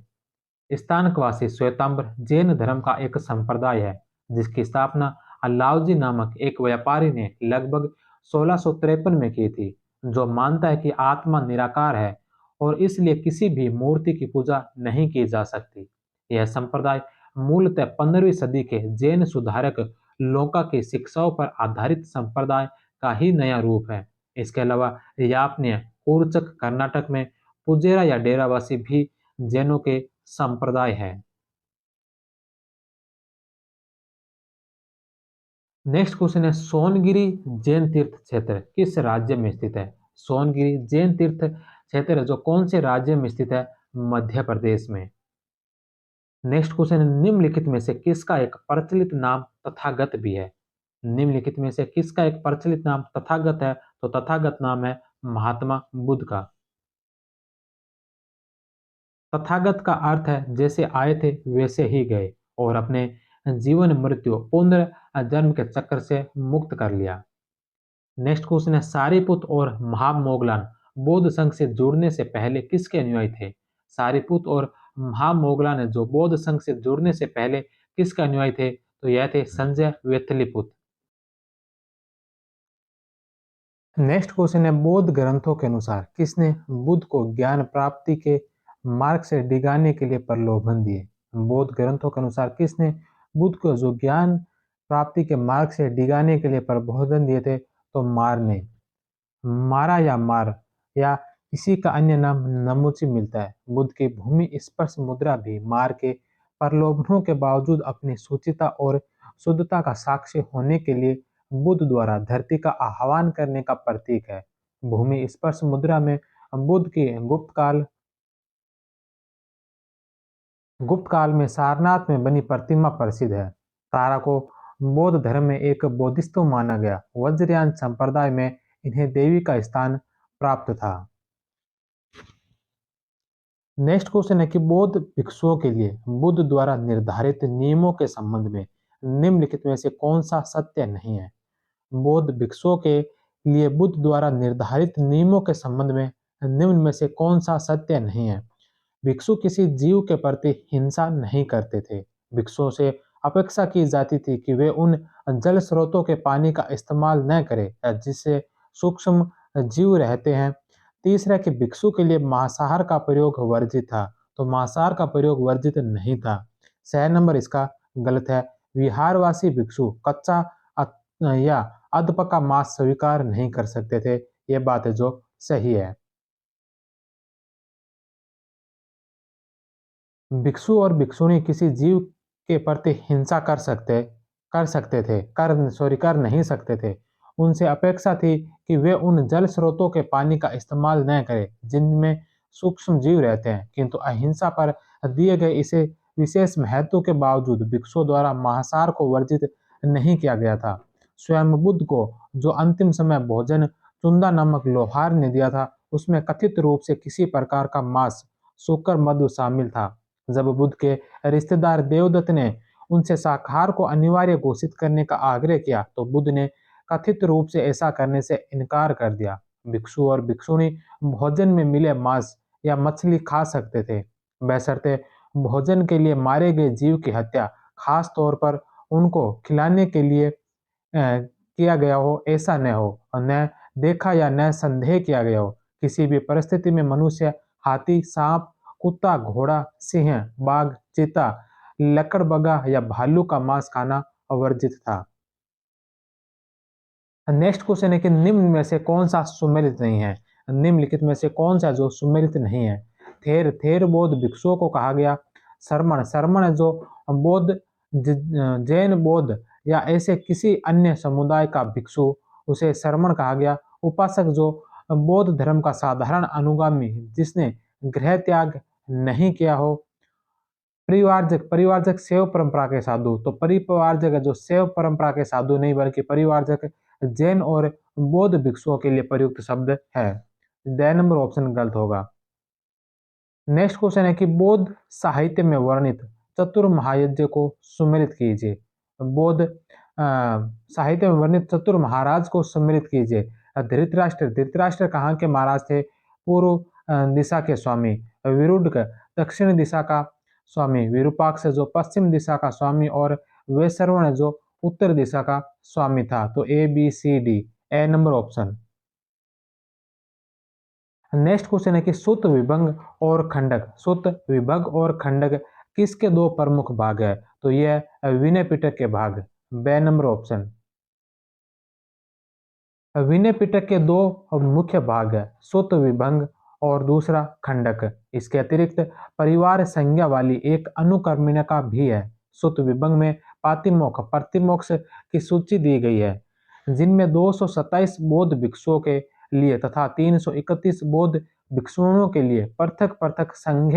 स्थानकवासी श्वेतांबर जैन धर्म का एक संप्रदाय है, जिसकी स्थापना अलाउजी नामक एक व्यापारी ने लगभग 1653 में की थी, जो मानता है कि आत्मा निराकार है और इसलिए किसी भी मूर्ति की पूजा नहीं की जा सकती। यह संप्रदाय मूलतः 15वीं सदी के जैन सुधारक लोका की शिक्षाओं पर आधारित संप्रदाय का ही नया रूप है। इसके अलावा यापन्य, कूर्चक कर्नाटक में पुजेरा या डेरावासी भी जैनों के संप्रदाय है। नेक्स्ट क्वेश्चन है, सोनगिरी जैन तीर्थ क्षेत्र किस राज्य में स्थित है? सोनगिरी जैन तीर्थ क्षेत्र जो कौन से राज्य में स्थित है? मध्य प्रदेश में। नेक्स्ट क्वेश्चन है, निम्नलिखित में से किसका एक प्रचलित नाम तथागत भी है? निम्नलिखित में से किसका एक प्रचलित नाम तथागत है? तो तथागत नाम है महात्मा बुद्ध का। तथागत का अर्थ है जैसे आए थे वैसे ही गए और अपने जीवन मृत्यु पुनर्जन्म के चक्र से मुक्त कर लिया। नेक्स्ट क्वेश्चन है, सारीपुत और महामोगलान बौद्ध संघ से जुड़ने से पहले किसके अनुयायी थे? सारीपुत और महामोगलान जो बौद्ध संघ से जुड़ने से पहले किसके अनुयायी थे? तो यह थे संजय वेथलीपुत। नेक्स्ट क्वेश्चन है, बौद्ध ग्रंथों के अनुसार किसने बुद्ध को ज्ञान प्राप्ति के मार्ग से डिगाने के लिए प्रलोभन दिए? बौद्ध ग्रंथों के अनुसार किसने बुद्ध को जो ज्ञान प्राप्ति के मार्ग से डिगाने के लिए प्रबोधन दिए थे? तो मार ने। मारा या मार या इसी का अन्य नाम नमुची मिलता है। बुद्ध की भूमि स्पर्श मुद्रा भी मार के प्रलोभनों के बावजूद अपनी शुचिता और शुद्धता का साक्ष्य होने के लिए बुद्ध द्वारा धरती का आह्वान करने का प्रतीक है। भूमि स्पर्श मुद्रा में बुद्ध की गुप्त काल में सारनाथ में बनी प्रतिमा प्रसिद्ध है। तारा को बौद्ध धर्म में एक बोधिसत्व माना गया। वज्रयान संप्रदाय में इन्हें देवी का स्थान प्राप्त था। नेक्स्ट क्वेश्चन है कि बौद्ध भिक्षुओं के लिए बुद्ध द्वारा निर्धारित नियमों के संबंध में निम्नलिखित में से कौन सा सत्य नहीं है? बौद्ध भिक्षुओं के लिए बुद्ध द्वारा निर्धारित नियमों के संबंध में निम्न में से कौन सा सत्य नहीं है? भिक्षु किसी जीव के प्रति हिंसा नहीं करते थे। भिक्षुओं से अपेक्षा की जाती थी कि वे उन जल स्रोतों के पानी का इस्तेमाल न करें जिससे सूक्ष्म जीव रहते हैं। तीसरा कि भिक्षु के लिए मांसाहार का प्रयोग वर्जित था, तो मांसाहार का प्रयोग वर्जित नहीं था। सही नंबर इसका गलत है। विहारवासी भिक्षु कच्चा या अधपका मांस स्वीकार नहीं कर सकते थे। यह बात है जो सही है। भिक्षु और भिक्षुणी किसी जीव के प्रति हिंसा कर नहीं सकते थे। उनसे अपेक्षा थी कि वे उन जल स्रोतों के पानी का इस्तेमाल न करें जिनमें सूक्ष्म जीव रहते हैं, किंतु अहिंसा पर दिए गए इसे विशेष महत्व के बावजूद भिक्षुओं द्वारा मांसाहार को वर्जित नहीं किया गया था। स्वयं बुद्ध को जो अंतिम समय भोजन चुंदा नामक लोहार ने दिया था, उसमें कथित रूप से किसी प्रकार का मांस, सूकर मधु शामिल था। जब बुद्ध के रिश्तेदार देवदत्त ने उनसे शाकाहार को अनिवार्य घोषित करने का आग्रह किया, तो बुद्ध ने कथित रूप से ऐसा करने से इनकार कर दिया। भिक्षु और भिक्षुणी भोजन में मिले मांस या मछली खा सकते थे, बशर्ते भोजन के लिए मारे गए जीव की हत्या खास तौर पर उनको खिलाने के लिए किया गया हो, ऐसा न हो, और न देखा या न संदेह किया गया हो। किसी भी परिस्थिति में मनुष्य हाथी, सांप, कुत्ता, घोड़ा, सिंह, बाघ, चीता, लकड़बग्घा या भालू का मांस खाना वर्जित था। नेक्स्ट क्वेश्चन है कि निम्न में से कौन सा सुमेलित नहीं है? निम्नलिखित में से कौन सा जो सुमेलित नहीं है? थेर थेर बौद्ध भिक्षुओं को कहा गया। शरमण शरमण जो बौद्ध जैन बौद्ध या ऐसे किसी अन्य समुदाय का भिक्षु, उसे शरमण कहा गया। उपासक जो बौद्ध धर्म का साधारण अनुगामी जिसने गृह त्याग नहीं किया हो। परिवारजक परिवारजक शैव परंपरा के साधु, तो परिवारजक जो शैव परंपरा के साधु नहीं बल्कि परिवारजक जैन और बौद्ध भिक्षुओं के लिए प्रयुक्त शब्द है। ड नंबर ऑप्शन गलत होगा। नेक्स्ट क्वेश्चन है कि बौद्ध साहित्य में वर्णित चतुर्महायज्ञ को सुमेलित कीजिए। बौद्ध साहित्य में वर्णित चतुर महाराज को सम्मिलित कीजिए। धृतराष्ट्र धृतराष्ट्र कहाँ के महाराज थे? पूर्व दिशा के स्वामी। विरुद्ध दक्षिण दिशा का स्वामी। विरूपाक्ष जो पश्चिम दिशा का स्वामी और वैश्रवण जो उत्तर दिशा का स्वामी था। तो A B C D, A number option. Next question है कि सुत विभंग और खंडक, सुत विभंग और खंडक किसके दो प्रमुख भाग है? तो यह विनय पिटक के भाग। बे नंबर ऑप्शन। विनय पिटक के दो मुख्य भाग है, सुत विभंग और दूसरा खंडक। इसके अतिरिक्त परिवार संज्ञा वाली एक अनुकर्मिका भी है। सुत विभंग में पातिमोक्ष प्रतिमोक्ष की सूची दी गई है, जिनमें 227 बौद्ध भिक्षुओं के लिए तथा 331 बौद्ध भिक्षुओं के लिए पृथक पृथक संघ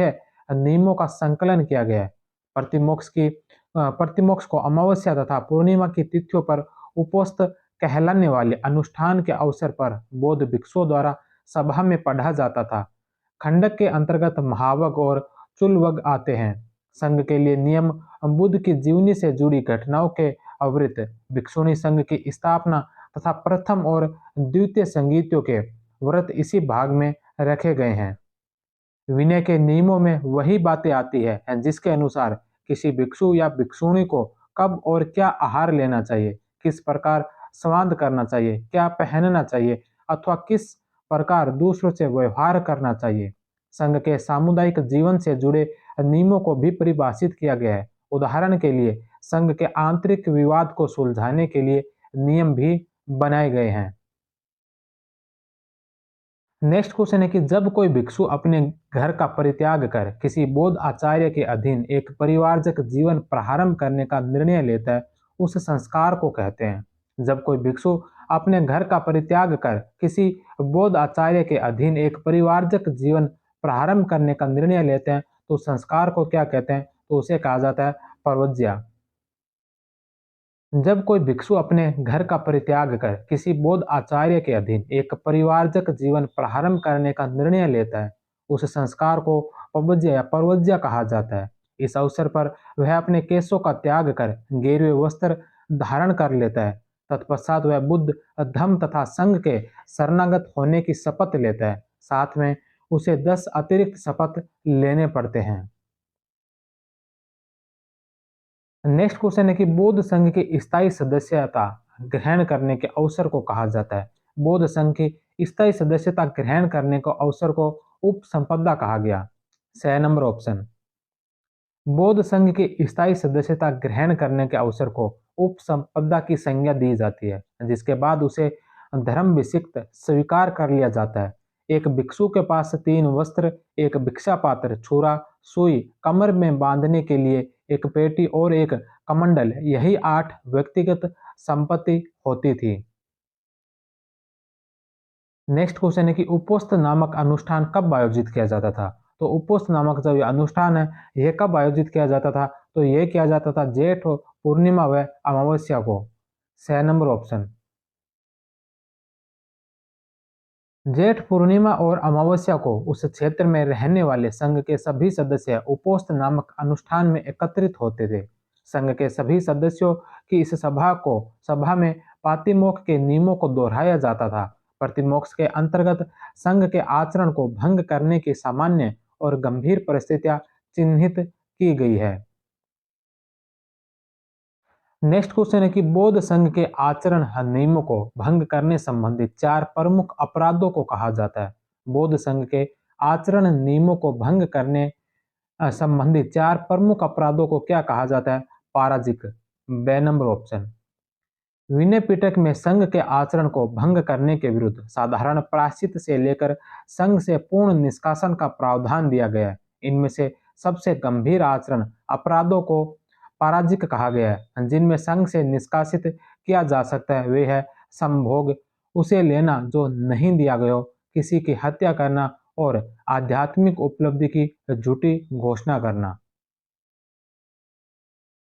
नियमों का संकलन किया गया है। प्रतिमोक्ष को अमावस्या तथा पूर्णिमा की तिथियों पर उपोस्त कहलाने वाले अनुष्ठान के अवसर पर बौद्ध भिक्षुओं द्वारा सभा में पढ़ा जाता था। खंडक के अंतर्गत महावग और चुलवग आते हैं। संघ के लिए नियम बुद्ध की जीवनी से जुड़ी घटनाओं के अवृत भिक्षुणी संघ की स्थापना तथा प्रथम और द्वितीय संगीतियों के व्रत इसी भाग में रखे गए हैं। विनय के नियमों में वही बातें आती है जिसके अनुसार किसी भिक्षु या भिक्षुणी को कब और क्या आहार लेना चाहिए, किस प्रकार संवाद करना चाहिए, क्या पहनना चाहिए अथवा किस प्रकार दूसरों से व्यवहार करना चाहिए। संघ के सामुदायिक जीवन से जुड़े नियमों को भी परिभाषित किया गया है। उदाहरण के लिए संघ के आंतरिक विवाद को सुलझाने के लिए नियम भी बनाए गए हैं। नेक्स्ट क्वेश्चन है कि जब कोई भिक्षु अपने घर का परित्याग कर किसी बौद्ध आचार्य के अधीन एक परिवारजक जीवन प्रारंभ करने का निर्णय लेता है, उस संस्कार को कहते हैं। जब कोई भिक्षु अपने घर का परित्याग कर किसी बौद्ध आचार्य के अधीन एक परिवारजक जीवन प्रारंभ करने का निर्णय लेते हैं, तो उस संस्कार को क्या कहते हैं? तो उसे कहा जाता है परवज्या। जब कोई भिक्षु अपने घर का परित्याग कर किसी बौद्ध आचार्य के अधीन एक परिवारजक जीवन प्रारंभ करने का निर्णय लेता है, उस संस्कार को पवज्य या परवज्य कहा जाता है। इस अवसर पर वह अपने केशों का त्याग कर गेरुए वस्त्र धारण कर लेता है। तत्पश्चात वह बुद्ध धम्म तथा संघ के शरणागत होने की शपथ लेता है। साथ में उसे 10 अतिरिक्त शपथ लेने पड़ते हैं। नेक्स्ट क्वेश्चन है कि बौद्ध संघ की स्थायी सदस्यता ग्रहण करने के अवसर को कहा जाता है। बौद्ध संघ की स्थायी सदस्यता ग्रहण करने को अवसर को उपसंपदा कहा गया। सही नंबर ऑप्शन। बौद्ध संघ की स्थायी सदस्यता ग्रहण करने के अवसर को उपसंपदा की संज्ञा दी जाती है, जिसके बाद उसे धर्म विशिक्त स्वीकार कर लिया जाता है। एक भिक्षु के पास 3 वस्त्र, एक भिक्षा पात्र, छुरा, सुई, कमर में बांधने के लिए एक पेटी और एक कमंडल, यही 8 व्यक्तिगत संपत्ति होती थी। नेक्स्ट क्वेश्चन है कि उपोस्त नामक अनुष्ठान कब आयोजित किया जाता था? तो उपोस्त नामक जो ये अनुष्ठान है, यह कब आयोजित किया जाता था? तो यह किया जाता था जेठ पूर्णिमा व अमावस्या को। सही नंबर ऑप्शन। जेठ पूर्णिमा और अमावस्या को उस क्षेत्र में रहने वाले संघ के सभी सदस्य उपोस्त नामक अनुष्ठान में एकत्रित होते थे। संघ के सभी सदस्यों की इस सभा में पातिमोक्ष के नियमों को दोहराया जाता था। प्रतिमोक्ष के अंतर्गत संघ के आचरण को भंग करने की सामान्य और गंभीर परिस्थितियां चिन्हित की गई है। नेक्स्ट क्वेश्चन है कि बौद्ध संघ के आचरण नियमों को भंग करने संबंधित 4 प्रमुख अपराधों को कहा जाता है। बौद्ध संघ के आचरण नियमों को भंग करने संबंधित 4 प्रमुख अपराधों को क्या कहा जाता है? पराजिक। बे नंबर ऑप्शन। विनय पिटक में संघ के आचरण को भंग करने के विरुद्ध साधारण प्रायश्चित से लेकर संघ से पूर्ण निष्कासन का प्रावधान दिया गया है। इनमें से सबसे गंभीर आचरण अपराधों को पराजिक कहा गया है, जिनमें संघ से निष्कासित किया जा सकता है। वे है संभोग, उसे लेना जो नहीं दिया गया हो, किसी की हत्या करना और आध्यात्मिक उपलब्धि की झूठी घोषणा करना।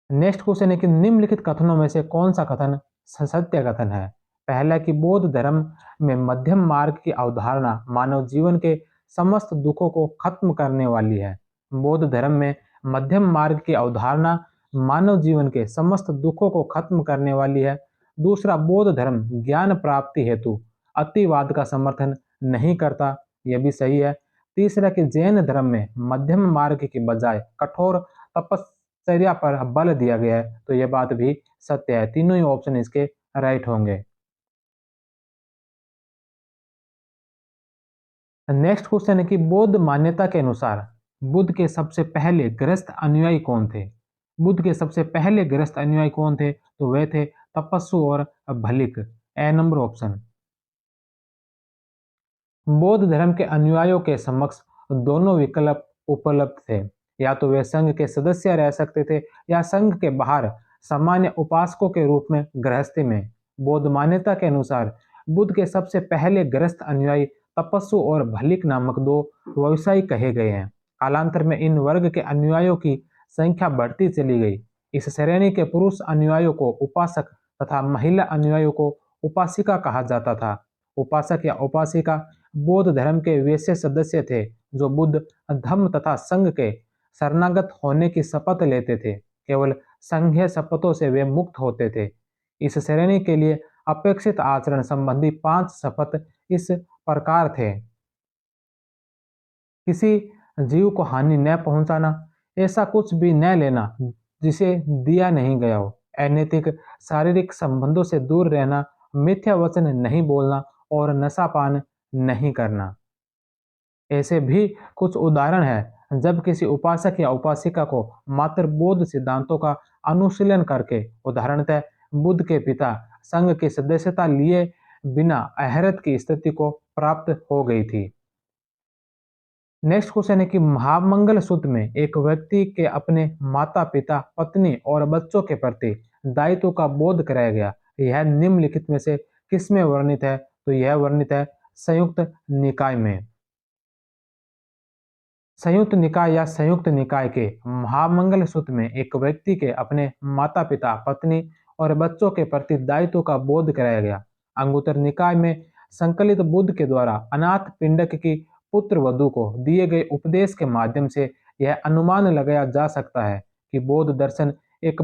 नेक्स्ट क्वेश्चन है कि निम्नलिखित कथनों में से कौन सा कथन सत्य कथन है? पहला कि बौद्ध धर्म में मध्यम मार्ग की अवधारणा मानव जीवन के समस्त दुखों को खत्म करने वाली है। बौद्ध धर्म में मध्यम मार्ग की अवधारणा मानव जीवन के समस्त दुखों को खत्म करने वाली है। दूसरा, बौद्ध धर्म ज्ञान प्राप्ति हेतु अतिवाद का समर्थन नहीं करता, यह भी सही है। तीसरा कि जैन धर्म में मध्यम मार्ग की बजाय कठोर तपश्चर्या पर बल दिया गया है, तो यह बात भी सत्य है। तीनों ही ऑप्शन इसके राइट होंगे। नेक्स्ट क्वेश्चन है कि बौद्ध मान्यता के अनुसार बुद्ध के सबसे पहले गृहस्थ अनुयायी कौन थे? बुद्ध के सबसे पहले गृहस्थ अनुयायी कौन थे? तो वे थे तपस्सु और भल्लिक। ए नंबर ऑप्शन। बौद्ध धर्म के अनुयायियों के समक्ष दोनों विकल्प उपलब्ध थे। या तो वे संघ के सदस्य रह सकते थे या संघ के बाहर सामान्य उपासकों के रूप में गृहस्थी में। बौद्ध मान्यता के अनुसार बुद्ध के सबसे पहले गृहस्थ अनुयायी तपस्सु और भल्लिक नामक दो व्यवसायी कहे गए हैं। कालांतर में इन वर्ग के अनुयायियों की संख्या बढ़ती चली गई। इस श्रेणी के पुरुष अनुयायियों को उपासक तथा महिला अनुयायियों को उपासिका कहा जाता था। उपासक या उपासिका बौद्ध धर्म के वैसे सदस्य थे जो बुद्ध धम्म तथा संघ के शरणागत होने की शपथ लेते थे। केवल संघीय शपथों से वे मुक्त होते थे। इस श्रेणी के लिए अपेक्षित आचरण संबंधी 5 शपथ इस प्रकार थे। किसी जीव को हानि न पहुंचाना, ऐसा कुछ भी न लेना जिसे दिया नहीं गया हो, अनैतिक शारीरिक संबंधों से दूर रहना, मिथ्या वचन नहीं बोलना और नशापान नहीं करना। ऐसे भी कुछ उदाहरण हैं जब किसी उपासक या उपासिका को मात्र बौद्ध सिद्धांतों का अनुशीलन करके, उदाहरणतः बुद्ध के पिता, संघ की सदस्यता लिए बिना अहरत की स्थिति को प्राप्त हो गई थी। नेक्स्ट क्वेश्चन है कि महामंगल सूत्र में एक व्यक्ति के अपने माता पिता, पत्नी और बच्चों के प्रति दायित्व का बोध कराया गया। यह निम्नलिखित में से किसमें वर्णित है? तो यह वर्णित है संयुक्त निकाय में। संयुक्त निकाय या संयुक्त निकाय के महामंगल सूत्र में एक व्यक्ति के अपने माता पिता, पत्नी और बच्चों के प्रति दायित्व का बोध कराया गया। अंगुत्तर निकाय में संकलित बुद्ध के द्वारा अनाथ पिंडक की पुत्र वधु को दिए गए उपदेश के माध्यम से यह अनुमान लगाया जा सकता है कि बौद्ध दर्शन एक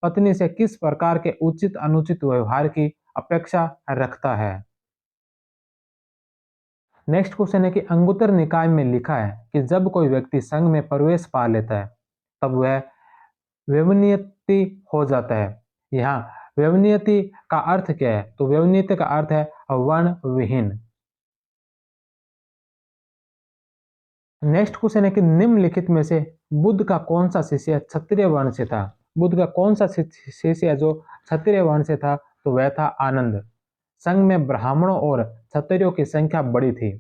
पत्नी से किस प्रकार के उचित अनुचित व्यवहार की अपेक्षा रखता है। नेक्स्ट क्वेश्चन है कि अंगुत्तर निकाय में लिखा है कि जब कोई व्यक्ति संघ में प्रवेश पा लेता है तब वह व्यवनियति हो जाता है। यहाँ व्यवनियति का अर्थ क्या है? तो व्यवनियति का अर्थ है वर्ण विहीन। नेक्स्ट क्वेश्चन है कि निम्नलिखित में से बुद्ध का कौन सा शिष्य क्षत्रिय वर्ण से था? बुद्ध का कौन सा शिष्य जो क्षत्रिय वर्ण से था? तो वह था आनंद। संघ में ब्राह्मणों और क्षत्रियों की संख्या बड़ी थी,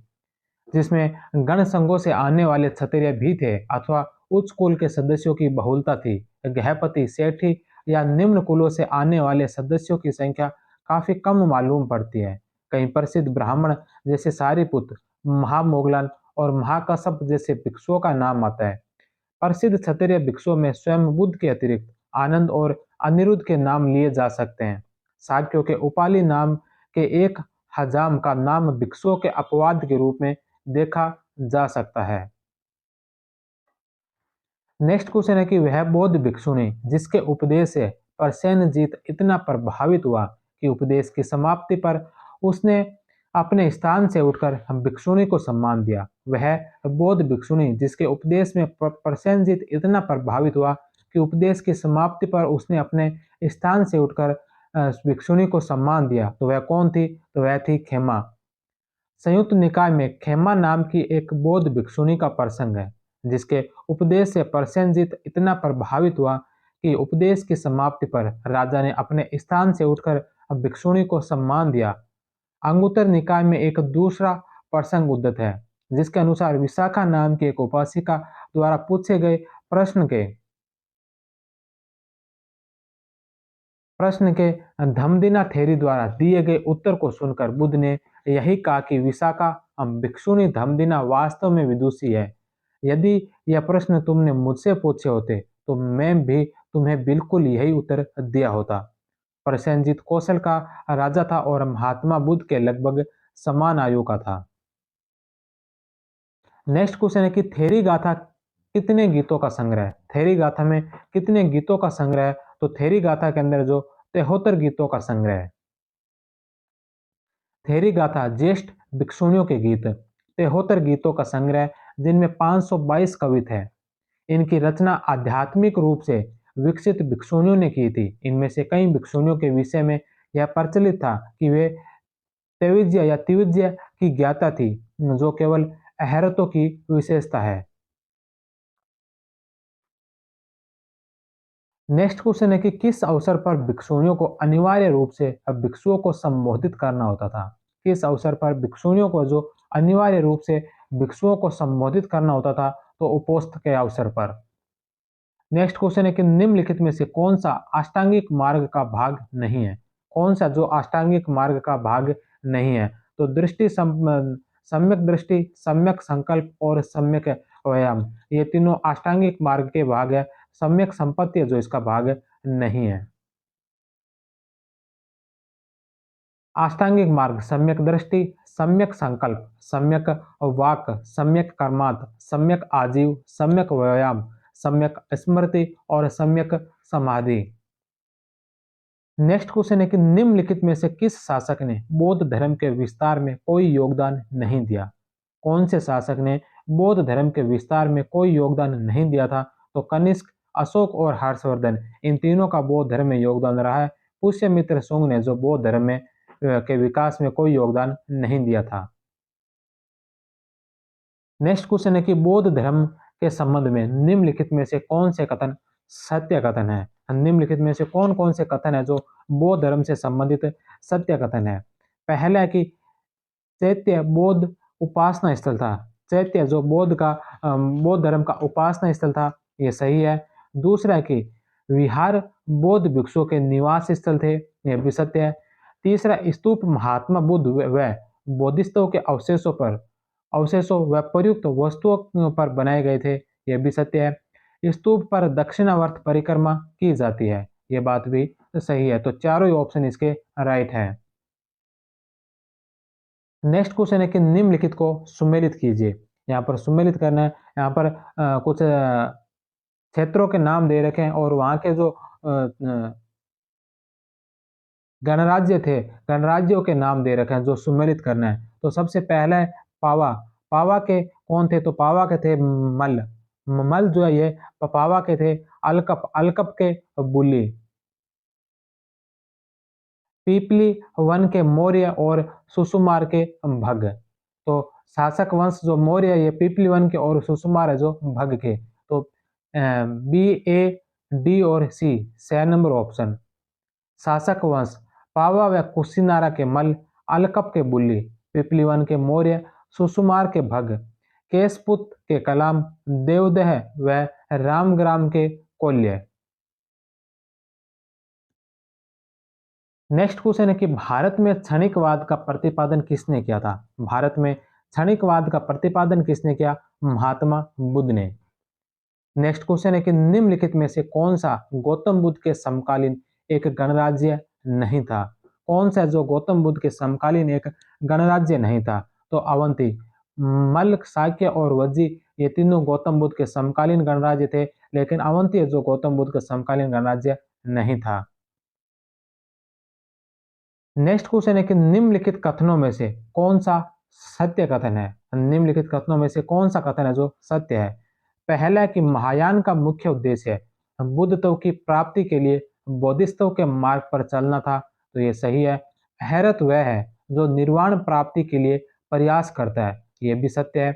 जिसमें गण संघों से आने वाले क्षत्रिय भी थे अथवा उच्च कुल के सदस्यों की बहुलता थी। गृहपति, सेठी या निम्न कुलों से आने वाले सदस्यों की संख्या काफी कम मालूम पड़ती है। कई प्रसिद्ध ब्राह्मण जैसे सारिपुत्र, महामोगलान और महाकश्यप जैसे भिक्षुओं का नाम आता है। प्रसिद्ध क्षत्रिय भिक्षुओं में स्वयं बुद्ध के अतिरिक्त आनंद और अनिरुद्ध के नाम लिए जा सकते हैं। शाक्यों के उपाली नाम के एक हजाम का नाम भिक्षुओं के अपवाद के रूप में देखा जा सकता है। नेक्स्ट क्वेश्चन है कि वह बौद्ध भिक्षुणी जिसके उपदेश से प्रसेनजीत इतना प्रभावित हुआ कि उपदेश की समाप्ति पर उसने अपने स्थान से उठकर भिक्षुणी को सम्मान दिया। वह बौद्ध भिक्षुणी जिसके उपदेश में प्रसेनजीत इतना प्रभावित हुआ कि उपदेश की समाप्ति पर उसने अपने स्थान से उठकर भिक्षुणी को सम्मान दिया, तो वह कौन थी? तो वह थी खेमा। संयुक्त निकाय में खेमा नाम की एक बौद्ध भिक्षुणी का प्रसंग है, जिसके उपदेश से प्रसेनजीत इतना प्रभावित हुआ कि उपदेश की समाप्ति पर राजा ने अपने स्थान से उठकर भिक्षुणी को सम्मान दिया। अंगुत्तर निकाय में एक दूसरा प्रसंग उद्धत है, जिसके अनुसार विशाखा नाम की एक उपासिका द्वारा पूछे गए प्रश्न के धम्मदिना थेरी द्वारा दिए गए उत्तर को सुनकर बुद्ध ने यही कहा कि विशाखा भिक्षुणी धम्मदिना वास्तव में विदुषी है। यदि यह प्रश्न तुमने मुझसे पूछे होते तो मैं भी तुम्हें बिल्कुल यही उत्तर दिया होता। प्रसेनजीत कौशल का राजा था और महात्मा बुद्ध के लगभग समान आयु का था। नेक्स्ट क्वेश्चन है कि थेरी गाथा कितने गीतों का संग्रह है? थेरी गाथा में कितने गीतों का संग्रह है? तो थेरी गाथा के अंदर जो 73 गीतों का संग्रह है। थेरी गाथा ज्येष्ठ भिक्षुणियों के गीत 73 गीतों का संग्रह, जिनमें 522 कवित है। इनकी रचना आध्यात्मिक रूप से विकसित भिक्षुणियों ने की थी। इनमें से कई भिक्षुणियों के विषय में यह प्रचलित था कि वे तैविज्य या तिविज्य की ज्ञाता थी, जो केवल अहरतों की विशेषता है। नेक्स्ट क्वेश्चन है कि किस अवसर पर भिक्षुणियों को अनिवार्य रूप से भिक्षुओं को संबोधित करना होता था? किस अवसर पर भिक्षुणियों को जो अनिवार्य रूप से भिक्षुओं को संबोधित करना होता था? तो उपोस्त के अवसर पर। नेक्स्ट क्वेश्चन है कि निम्नलिखित में से कौन सा अष्टांगिक मार्ग का भाग नहीं है? कौन सा जो अष्टांगिक मार्ग का भाग नहीं है? तो सम्यक दृष्टि, सम्यक संकल्प और सम्यक व्यायाम, ये तीनों अष्टांगिक मार्ग के भाग है। सम्यक संपत्ति है जो इसका भाग नहीं है। अष्टांगिक मार्ग सम्यक दृष्टि, सम्यक संकल्प, सम्यक वाक, सम्यक कर्मांत, सम्यक आजीव, सम्यक व्यायाम, सम्यक स्मृति और सम्यक समाधि। नेक्स्ट क्वेश्चन है कि निम्नलिखित में से किस शासक ने बौद्ध धर्म के विस्तार में कोई योगदान नहीं दिया? कौन से शासक ने बौद्ध धर्म के विस्तार में कोई योगदान नहीं दिया था? तो कनिष्क, अशोक और हर्षवर्धन, इन तीनों का बौद्ध धर्म में योगदान रहा है। पुष्यमित्र शुंग ने जो बौद्ध धर्म में के विकास में कोई योगदान नहीं दिया था। नेक्स्ट क्वेश्चन है कि बौद्ध धर्म के संबंध में निम्नलिखित में से कौन से कथन सत्य कथन है? निम्नलिखित में से कौन कौन से कथन है जो बौद्ध धर्म से संबंधित सत्य कथन है? पहला है कि चैत्य बौद्ध उपासना स्थल था। चैत्य जो बौद्ध धर्म का उपासना स्थल था, ये सही है। दूसरा है कि विहार बौद्ध भिक्षुओं के निवास स्थल थे, यह भी सत्य है। तीसरा, स्तूप महात्मा बुद्ध व बोधिसत्वों के अवशेषों व प्रयुक्त वस्तुओं पर बनाए गए थे, यह भी सत्य है। स्तूप पर दक्षिणावर्त परिक्रमा की जाती है, यह बात भी सही है। तो चारों ही ऑप्शन इसके राइट है। नेक्स्ट क्वेश्चन है कि निम्नलिखित को सुमेलित कीजिए। यहाँ पर सुमेलित करना है। यहाँ पर कुछ क्षेत्रों के नाम दे रखे हैं और वहाँ के जो गणराज्य थे, गणराज्यों के नाम दे रखे हैं जो सुमेलित करना है। तो सबसे पहला है पावा। पावा के कौन थे? तो पावा के थे मल्ल। मल्ल जो है ये पावा के थे। अलकप, अलकप के बुली। पीपली वन के मौर्य और सुसुमार के भग। तो शासक वंश जो मौर्य, ये पीपली वन के और सुसुमार है जो भग के। तो बी, ए, डी और सी 6 नंबर ऑप्शन। शासक वंश पावा व कुशीनारा के मल्ल, अलकप के बुल्ली, पीपली वन के मौर्य, सुसुमार के भग, केशपुत के कलाम, देवदह व रामग्राम के कोल्य। नेक्स्ट क्वेश्चन है कि भारत में क्षणिकवाद का प्रतिपादन किसने किया था? भारत में क्षणिकवाद का प्रतिपादन किसने किया? महात्मा बुद्ध ने। नेक्स्ट क्वेश्चन है कि निम्नलिखित में से कौन सा गौतम बुद्ध के समकालीन एक गणराज्य नहीं था? कौन सा जो गौतम बुद्ध के समकालीन एक गणराज्य नहीं था? तो अवंती, मल्ल, शाक्य और वज्जी, ये तीनों गौतम बुद्ध के समकालीन गणराज्य थे, लेकिन अवंती जो गौतम बुद्ध का समकालीन गणराज्य नहीं था। नेक्स्ट क्वेश्चन है कि निम्नलिखित कथनों में से कौन सा सत्य कथन है? निम्नलिखित कथनों में से कौन सा कथन है जो सत्य है? पहला है कि महायान का मुख्य उद्देश्य बुद्धत्व की प्राप्ति के लिए बोधिसत्व के मार्ग पर चलना था, तो ये सही है। हैरत वह है जो निर्वाण प्राप्ति के लिए प्रयास करता है, ये भी सत्य है।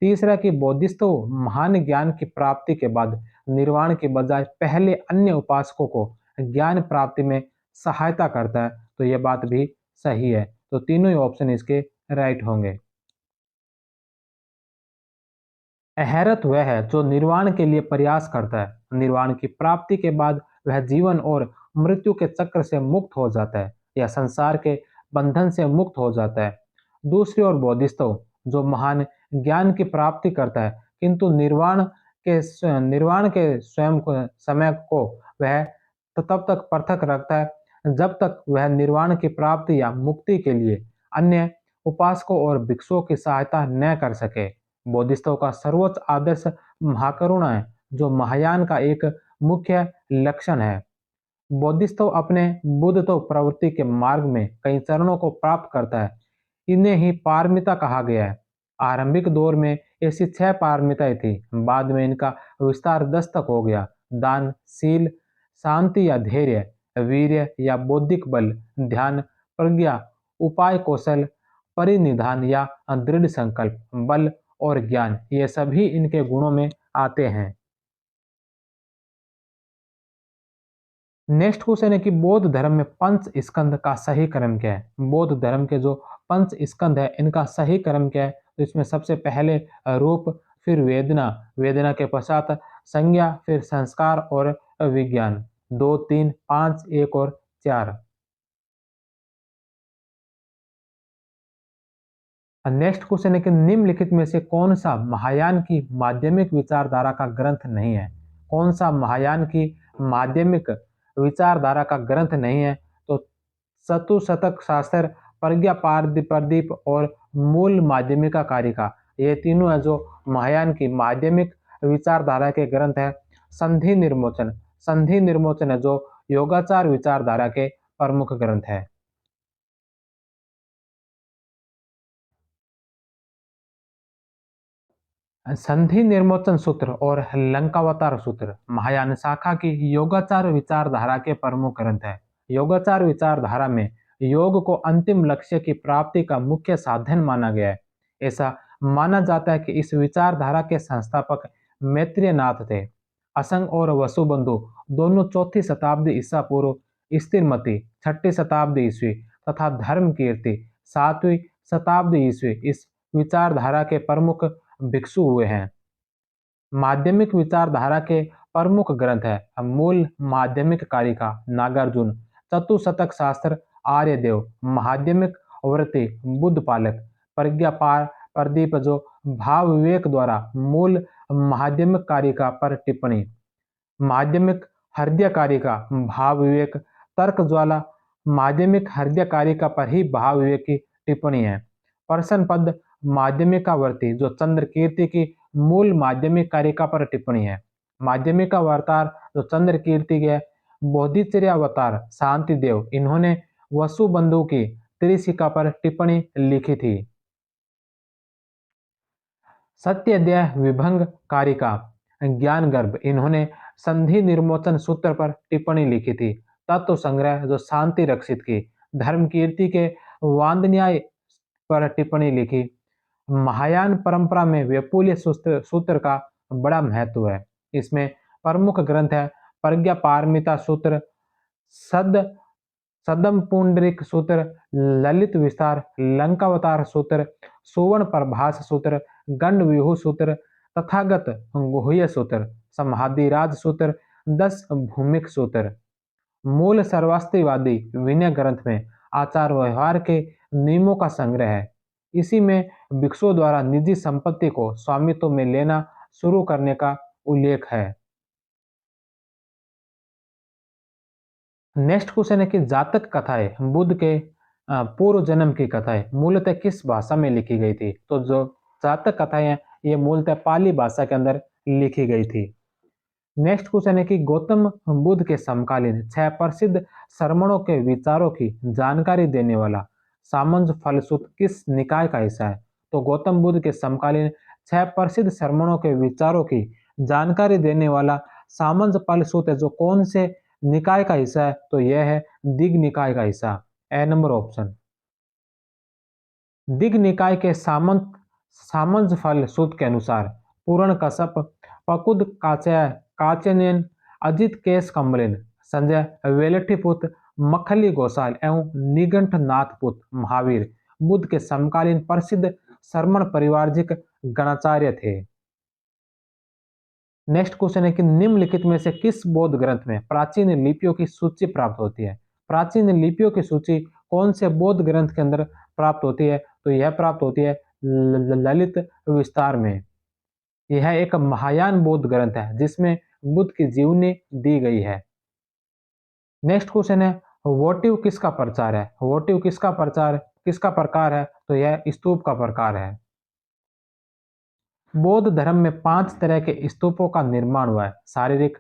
तीसरा कि बोधिसत्व महान ज्ञान की प्राप्ति के बाद निर्वाण के बजाय पहले अन्य उपासकों को ज्ञान प्राप्ति में सहायता करता है, तो ये बात भी सही है। तो तीनों ही ऑप्शन इसके राइट होंगे। अहरत वह है जो निर्वाण के लिए प्रयास करता है। निर्वाण की प्राप्ति के बाद वह जीवन और मृत्यु के चक्र से मुक्त हो जाता है या संसार के बंधन से मुक्त हो जाता है। दूसरी ओर बोधिसत्व जो महान ज्ञान की प्राप्ति करता है, किंतु निर्वाण के स्वयं को समय को वह तो तब तक पृथक रखता है जब तक वह निर्वाण की प्राप्ति या मुक्ति के लिए अन्य उपासकों और भिक्षुओं की सहायता न कर सके। बोधिसत्व का सर्वोच्च आदर्श महाकरुणा है, जो महायान का एक मुख्य लक्षण है। बोधिसत्व अपने बुद्धत्व प्रवृत्ति के मार्ग में कई चरणों को प्राप्त करता है। इन्हें ही पारमिता कहा गया है। आरंभिक दौर में ऐसी 6 पारमिताएं थी, बाद में इनका विस्तार 10 तक हो गया। दान, शील, शांति या धैर्य, वीर्य या बौद्धिक बल, ध्यान, प्रज्ञा, उपाय कौशल, परिनिधान या दृढ़ संकल्प, बल और ज्ञान, ये सभी इनके गुणों में आते हैं। नेक्स्ट क्वेश्चन है कि बौद्ध धर्म में पंच स्कंद का सही क्रम क्या है? बौद्ध धर्म के जो पंच स्कंद है इनका सही क्रम क्या है? तो इसमें सबसे पहले रूप, फिर वेदना, वेदना के पश्चात संज्ञा, फिर संस्कार और विज्ञान। 2, 3, 5, 1 और 4। नेक्स्ट क्वेश्चन है कि निम्नलिखित में से कौन सा महायान की माध्यमिक विचारधारा का ग्रंथ नहीं है? कौन सा महायान की माध्यमिक विचारधारा का ग्रंथ नहीं है? तो चतुशतक शास्त्र, प्रज्ञा प्रदीप और मूल माध्यमिका कारिका, ये तीनों है जो महायान की माध्यमिक विचारधारा के ग्रंथ है। संधि निर्मोचन, संधि निर्मोचन है जो योगाचार विचारधारा के प्रमुख ग्रंथ है। संधि निर्मोचन सूत्र और लंकावतार सूत्र महायान शाखा की योगाचार विचारधारा के प्रमुख ग्रंथ है। योगाचार विचारधारा में योग को अंतिम लक्ष्य की प्राप्ति का मुख्य साधन माना गया है। ऐसा माना जाता है कि इस विचारधारा के संस्थापक मैत्रेय नाथ थे। असंग और वसुबंधु दोनों 4वीं शताब्दी ईसा पूर्व, स्थिरमती 6वीं शताब्दी ईस्वी तथा धर्म कीर्ति 7वीं शताब्दी ईस्वी इस विचारधारा के प्रमुख भिक्षु हुए हैं। माध्यमिक विचारधारा के प्रमुख ग्रंथ है मूल माध्यमिक कारिका नागार्जुन, चतुशतक शास्त्र आर्यदेव, माध्यमिक वृत्ति बुद्ध पालक, प्रज्ञा प्रदीप जो भाव विवेक द्वारा मूल माध्यमिक कारिका पर टिप्पणी, माध्यमिक हृदय कारिका भाव विवेक, तर्क ज्वाला माध्यमिक हृदय कारिका पर ही भाव विवेक की टिप्पणी है। प्रश्न पद माध्यमिकावर्ती जो चंद्र कीर्ति की मूल माध्यमिक कारिका पर टिप्पणी है। माध्यमिकावतार जो चंद्र कीर्ति के बोधिचर्यावतार शांति देव, इन्होंने वसुबंधु की त्रिशिका पर टिप्पणी लिखी थी। सत्याध्याय विभंग कारिका ज्ञान गर्भ, इन्होंने संधि निर्मोचन सूत्र पर टिप्पणी लिखी थी। तत्व संग्रह जो शांति रक्षित की, धर्म कीर्ति के वांदन्याय पर टिप्पणी लिखी। महायान परंपरा में वैपुल्य सूत्र का बड़ा महत्व है। इसमें प्रमुख ग्रंथ है प्रज्ञा पारमिता सूत्र, सद सदम पुंडरिक सूत्र, ललित विस्तार, लंकावतार सूत्र, सुवर्ण प्रभास सूत्र, गंड व्यूह सूत्र, तथागत गुह्य सूत्र, समाधिराज सूत्र, 10 भूमिक सूत्र। मूल सर्वास्तिवादी विनय ग्रंथ में आचार व्यवहार के नियमों का संग्रह है। इसी में भिक्षुओं द्वारा निजी संपत्ति को स्वामित्व में लेना शुरू करने का उल्लेख है। नेक्स्ट क्वेश्चन है कि जातक कथाएं बुद्ध के पूर्व जन्म की कथाएं मूलतः किस भाषा में लिखी गई थी? तो जो जातक कथाएं हैं ये मूलतः पाली भाषा के अंदर लिखी गई थी। नेक्स्ट क्वेश्चन है कि गौतम बुद्ध के समकालीन 6 प्रसिद्ध श्रमणों के विचारों की जानकारी देने वाला सामंज फलसूत्र किस निकाय का हिस्सा है? तो गौतम बुद्ध के समकालीन 6 प्रसिद्ध श्रमणों के विचारों की जानकारी देने वाला सामंज फलसूत्र जो कौन से निकाय का हिस्सा है? तो यह है दिग् निकाय का हिस्सा। ए नंबर ऑप्शन। दिग् निकाय के सामंज फल सूत्र के अनुसार पूर्ण कश्यप, पकुद काचेयन, अजित केश कम्बलिन, संजय वेलठीपुत्र, मखली घोषाल एवं निगंठ नाथपुत्र महावीर बुद्ध के समकालीन प्रसिद्ध श्रमण परिवारजिक गणाचार्य थे। नेक्स्ट क्वेश्चन है कि निम्नलिखित में से किस बौद्ध ग्रंथ में प्राचीन लिपियों की सूची प्राप्त होती है? प्राचीन लिपियों की सूची कौन से बौद्ध ग्रंथ के अंदर प्राप्त होती है? तो यह प्राप्त होती है ललित विस्तार में। यह एक महायान बौद्ध ग्रंथ है जिसमें बुद्ध की जीवनी दी गई है। नेक्स्ट क्वेश्चन है, वोटिव किसका प्रचार है? वोटिव किसका प्रकार है? तो यह स्तूप का प्रकार है। बौद्ध धर्म में 5 तरह के स्तूपों का निर्माण हुआ है: शारीरिक,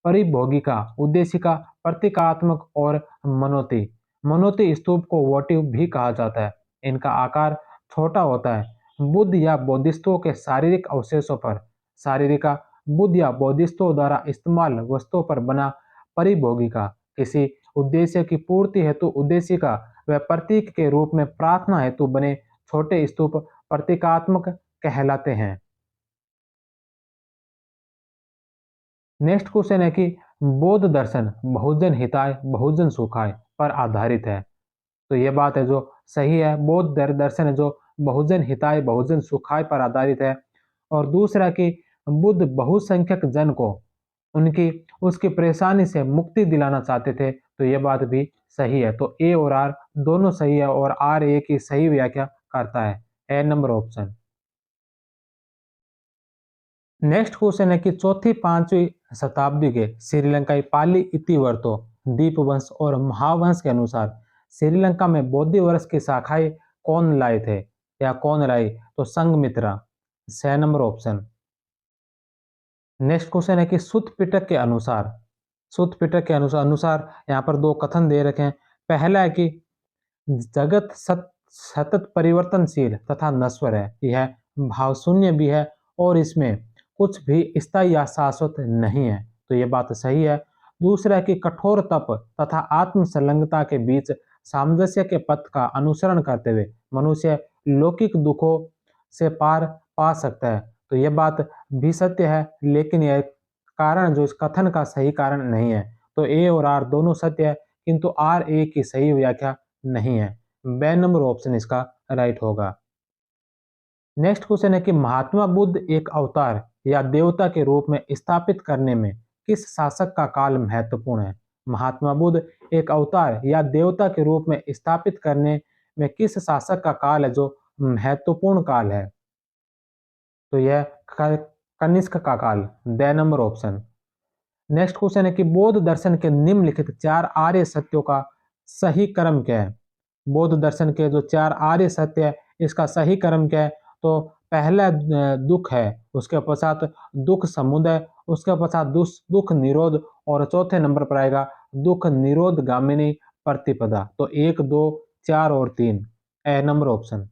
परिभोगिका, उद्देशिका, प्रतीकात्मक और मनोती। मनोती स्तूप को वोटिव भी कहा जाता है। इनका आकार छोटा होता है। बुद्ध या बोधिसत्वों के शारीरिक अवशेषों पर शारीरिका, बुद्ध या बोधिसत्वों द्वारा इस्तेमाल वस्तुओं पर बना परिभोगिका, किसी उद्देश्य की पूर्ति हेतु उद्देशिका व प्रतीक के रूप में प्रार्थना हेतु बने छोटे स्तूप प्रतीकात्मक कहलाते हैं। नेक्स्ट क्वेश्चन है कि बौद्ध दर्शन बहुजन हिताय बहुजन सुखाय पर आधारित है। तो ये बात है जो सही है। बौद्ध दर्शन है जो बहुजन हिताय बहुजन सुखाय पर आधारित है। और दूसरा कि बुद्ध बहुसंख्यक जन को उनकी उसकी परेशानी से मुक्ति दिलाना चाहते थे। तो ये बात भी सही है। तो ए और आर दोनों सही है और आर ए की सही व्याख्या करता है। ए नंबर ऑप्शन। नेक्स्ट क्वेश्चन है कि चौथी 5वीं शताब्दी के श्रीलंकाई पाली इतिवृत्तों, दीपवंश और महावंश के अनुसार श्रीलंका में बौद्ध वर्ष की शाखाएं कौन लाए थे या कौन लाई? तो Sanghamitra. 6 number option. Next question है कि सुत्त पिटक के अनुसार यहाँ पर दो कथन दे रखे हैं। पहला है कि जगत सतत परिवर्तनशील तथा नश्वर है, यह भाव शून्य भी है और इसमें कुछ भी स्थायी या शाश्वत नहीं है। तो यह बात सही है। दूसरा है कि कठोर तप तथा आत्म संलग्नता के बीच सामंजस्य के पथ का अनुसरण करते हुए मनुष्य लौकिक दुखों से पार पा सकता है। तो यह बात भी सत्य है, लेकिन यह कारण जो इस कथन का सही कारण नहीं है। तो ए और आर दोनों सत्य है, किंतु आर ए की सही व्याख्या नहीं है। बी नंबर ऑप्शन इसका राइट होगा। नेक्स्ट क्वेश्चन है कि महात्मा बुद्ध एक अवतार या देवता के रूप में स्थापित करने में किस शासक का काल महत्वपूर्ण है? महात्मा बुद्ध एक अवतार या देवता के रूप में स्थापित करने में किस शासक का काल है जो महत्वपूर्ण काल है? तो यह कनिष्क का काल। The number option. Next question है कि बौद्ध दर्शन के निम्नलिखित 4 आर्य सत्यों का सही क्रम क्या है? बौद्ध दर्शन के जो 4 आर्य सत्य है इसका सही क्रम क्या है? तो पहला दुख है, उसके पश्चात दुख समुदय, उसके पश्चात दुख निरोध और चौथे नंबर पर आएगा दुख निरोध गामिनी प्रतिपदा। तो 1, 2, 4 और 3 ए नंबर ऑप्शन।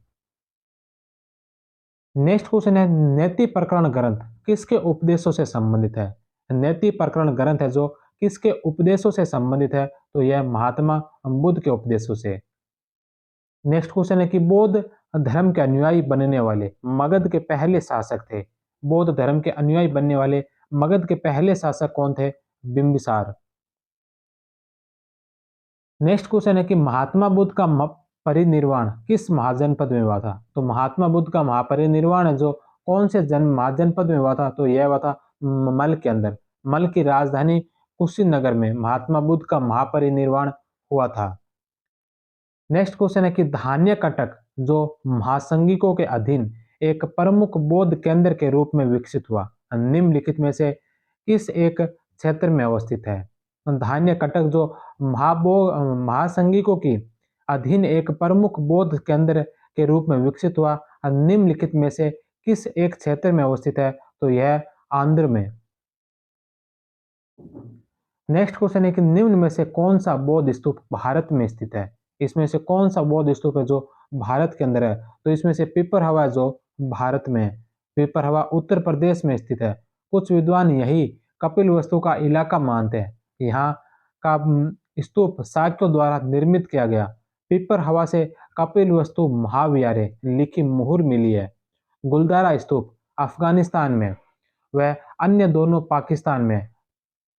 नेक्स्ट क्वेश्चन है नेति प्रकरण ग्रंथ किसके उपदेशों से संबंधित है? नेति प्रकरण ग्रंथ है जो किसके उपदेशों से संबंधित है? तो यह महात्मा बुद्ध के उपदेशों से। नेक्स्ट क्वेश्चन है कि बौद्ध धर्म के अनुयायी बनने वाले मगध के पहले शासक थे। बौद्ध धर्म के अनुयायी बनने वाले मगध के पहले शासक कौन थे? बिंबिसार। नेक्स्ट क्वेश्चन है कि महात्मा बुद्ध का परिनिर्वाण किस महाजनपद में हुआ था? तो महात्मा बुद्ध का महापरिनिर्वाण है जो कौन से महाजनपद में हुआ था? तो यह हुआ था मल के अंदर। मल की राजधानी कुशीनगर में महात्मा बुद्ध का महापरिनिर्वाण हुआ था। नेक्स्ट क्वेश्चन है कि धान्य कटक जो महासंगिकों के अधीन एक प्रमुख बौद्ध केंद्र के रूप में विकसित हुआ, निम्नलिखित में से किस एक क्षेत्र में अवस्थित है? धान्य कटक जो महासंगिकों की अधीन एक प्रमुख बौद्ध केंद्र के रूप में विकसित हुआ, निम्नलिखित में से किस एक क्षेत्र में अवस्थित है? तो यह आंध्र में। नेक्स्ट क्वेश्चन है कि निम्न में से कौन सा बौद्ध स्तूप भारत में स्थित है? इसमें से कौन सा बौद्ध स्तूप है जो भारत के अंदर है? तो इसमें से पिपरहवा जो भारत में है। पिपरहवा उत्तर प्रदेश में स्थित है। कुछ विद्वान यही कपिलवस्तु का इलाका मानते हैं। यहाँ का स्तूप शाक्यों द्वारा निर्मित किया गया। पिपरहवा से कपिलवस्तु महाविहारे लिखी मुहर मिली है। गुलदारा स्तूप अफगानिस्तान में व अन्य दोनों पाकिस्तान में।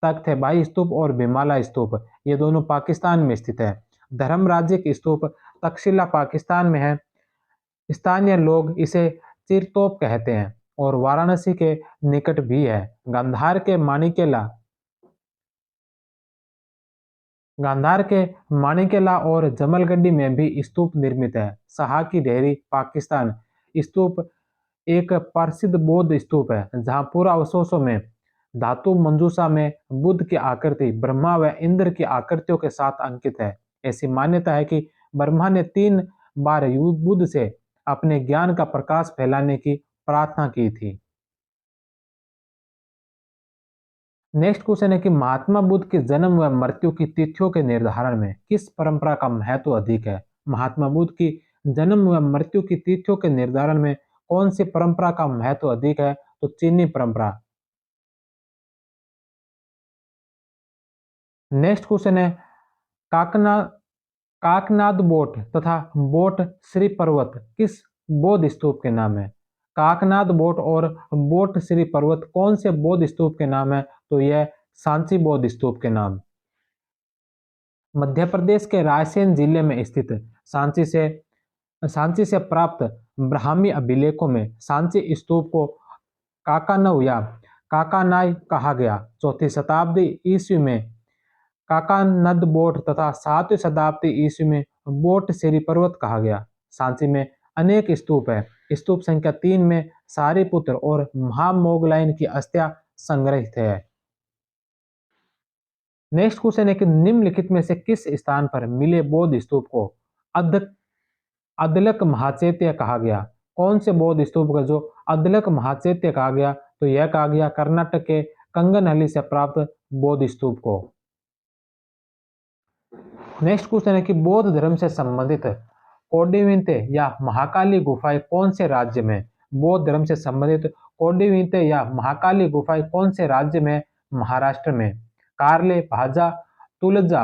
तख्त है भाई स्तूप और भीमाला स्तूप, ये दोनों पाकिस्तान में स्थित है। धर्म राज्य की स्तूप तक्षशिला पाकिस्तान में है। स्थानीय लोग इसे चिरतोप कहते हैं और वाराणसी के निकट भी है। गांधार के माणिकेला गांधार के माणिकेला और जमलगढ़ी में भी स्तूप निर्मित है। सहा की डेहरी पाकिस्तान स्तूप एक प्रसिद्ध बौद्ध स्तूप है जहां पूरा अवशेषों में धातु मंजूषा में बुद्ध की आकृति ब्रह्मा व इंद्र की आकृतियों के साथ अंकित है। ऐसी मान्यता है कि ब्रह्मा ने 3 बार बुद्ध से अपने ज्ञान का प्रकाश फैलाने की प्रार्थना की थी। नेक्स्ट क्वेश्चन है कि महात्मा बुद्ध के जन्म व मृत्यु की तिथियों के निर्धारण में किस परंपरा का महत्व अधिक है? महात्मा बुद्ध की जन्म व मृत्यु की तिथियों के निर्धारण में कौन सी परंपरा का महत्व अधिक है? तो चीनी परंपरा। नेक्स्ट क्वेश्चन है काकना काकनाद बोट तथा बोट श्री पर्वत किस बौद्ध स्तूप के नाम है? काकनाद बोट और बोट श्री पर्वत कौन से बौद्ध स्तूप के नाम है? तो यह सांची बौद्ध स्तूप के नाम। मध्य प्रदेश के रायसेन जिले में स्थित सांची से सांची से प्राप्त ब्राह्मी अभिलेखों में सांची स्तूप को काकानव या काकानाई कहा गया। 4वीं शताब्दी ईस्वी में काकानद बोट तथा 7वीं शताब्दी ईस्वी में बोट श्री पर्वत कहा गया। सांची में अनेक स्तूप है। स्तूप संख्या 3 में सारीपुत्र और महामोगलाइन की अस्थियां संग्रहित है। नेक्स्ट क्वेश्चन है कि निम्नलिखित में से किस स्थान पर मिले बौद्ध स्तूप को अध अदलक महाचैत्य कहा गया? कौन से बौद्ध स्तूप का जो अदलक महाचैत्य कहा गया? तो यह कहा गया कर्नाटक के कंगनहल्ली से प्राप्त बौद्ध स्तूप को। नेक्स्ट क्वेश्चन है कि बौद्ध धर्म से संबंधित कोडिविंते या महाकाली गुफाएं कौन से राज्य में? बौद्ध धर्म से संबंधित कोडिविंते या महाकाली गुफाएं कौन से राज्य में? महाराष्ट्र में। कार्ले, भाजा, तुलजा,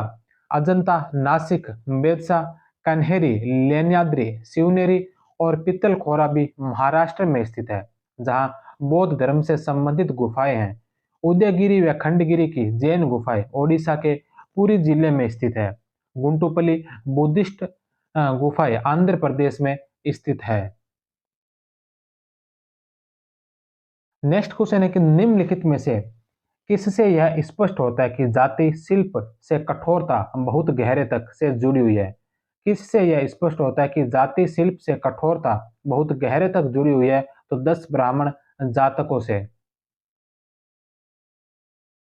अजंता, नासिक, बेदसा, कन्हेरी, लेण्याद्री, शिवनेरी और पित्तलखोरा भी महाराष्ट्र में स्थित है जहां बौद्ध धर्म से संबंधित गुफाएं हैं। उदयगिरी व खंडगिरी की जैन गुफाएं ओडिशा के पुरी जिले में स्थित है। गुंटुपल्ली बुद्धिस्ट गुफाएं आंध्र प्रदेश में स्थित है। नेक्स्ट क्वेश्चन है कि निम्नलिखित में से किससे यह स्पष्ट होता है कि जाति शिल्प से कठोरता बहुत गहरे तक से जुड़ी हुई है? किससे यह स्पष्ट होता है कि जाति शिल्प से कठोरता बहुत गहरे तक जुड़ी हुई है? तो 10 ब्राह्मण जातकों से।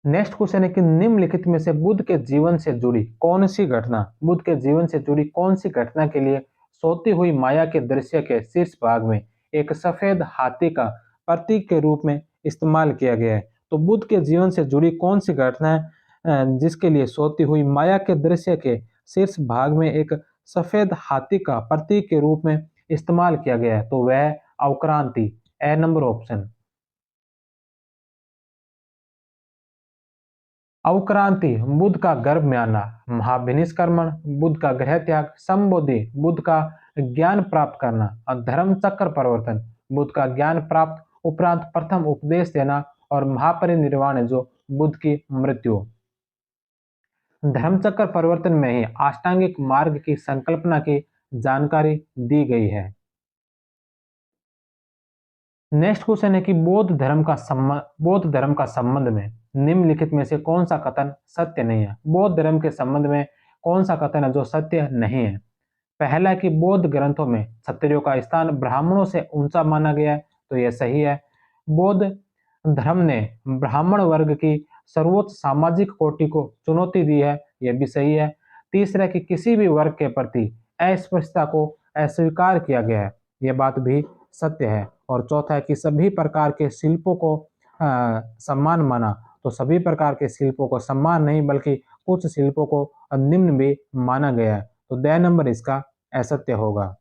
नेक्स्ट क्वेश्चन है कि निम्नलिखित में से बुद्ध के जीवन से जुड़ी कौन सी घटना बुद्ध के जीवन से जुड़ी कौन सी घटना के लिए सोती हुई माया के दृश्य के शीर्ष भाग में एक सफेद हाथी का प्रतीक के रूप में इस्तेमाल किया गया है? तो बुद्ध के जीवन से जुड़ी कौन सी घटना है जिसके लिए सोती हुई माया के दृश्य के शीर्ष भाग में एक सफेद हाथी का प्रतीक के रूप में इस्तेमाल किया गया है? तो वह अवक्रांति, ए नंबर ऑप्शन। अवक्रांति बुद्ध का गर्भ में आना, महाभिनिष्क्रमण बुद्ध का गृह त्याग, संबोधि बुद्ध का ज्ञान प्राप्त करना और धर्म चक्र परिवर्तन बुद्ध का ज्ञान प्राप्त उपरांत प्रथम उपदेश देना और महापरिनिर्वाण जो बुद्ध की मृत्यु। धर्मचक्र परिवर्तन में ही अष्टांगिक मार्ग की संकल्पना की जानकारी दी गई है। नेक्स्ट क्वेश्चन है कि बौद्ध धर्म का संबंध में निम्नलिखित में से कौन सा कथन सत्य नहीं है? बौद्ध धर्म के संबंध में कौन सा कथन है जो सत्य नहीं है? पहला है कि बौद्ध ग्रंथों में क्षत्रियों का स्थान ब्राह्मणों से ऊंचा माना गया है, तो यह सही है। बौद्ध धर्म ने ब्राह्मण वर्ग की सर्वोच्च सामाजिक कोटि को चुनौती दी है, यह भी सही है। तीसरा कि किसी भी वर्ग के प्रति अस्पृश्यता को अस्वीकार किया गया है, यह बात भी सत्य है। और चौथा है कि सभी प्रकार के शिल्पों को सम्मान माना, तो सभी प्रकार के शिल्पों को सम्मान नहीं बल्कि कुछ शिल्पों को निम्न भी माना गया है, तो द नंबर इसका असत्य होगा।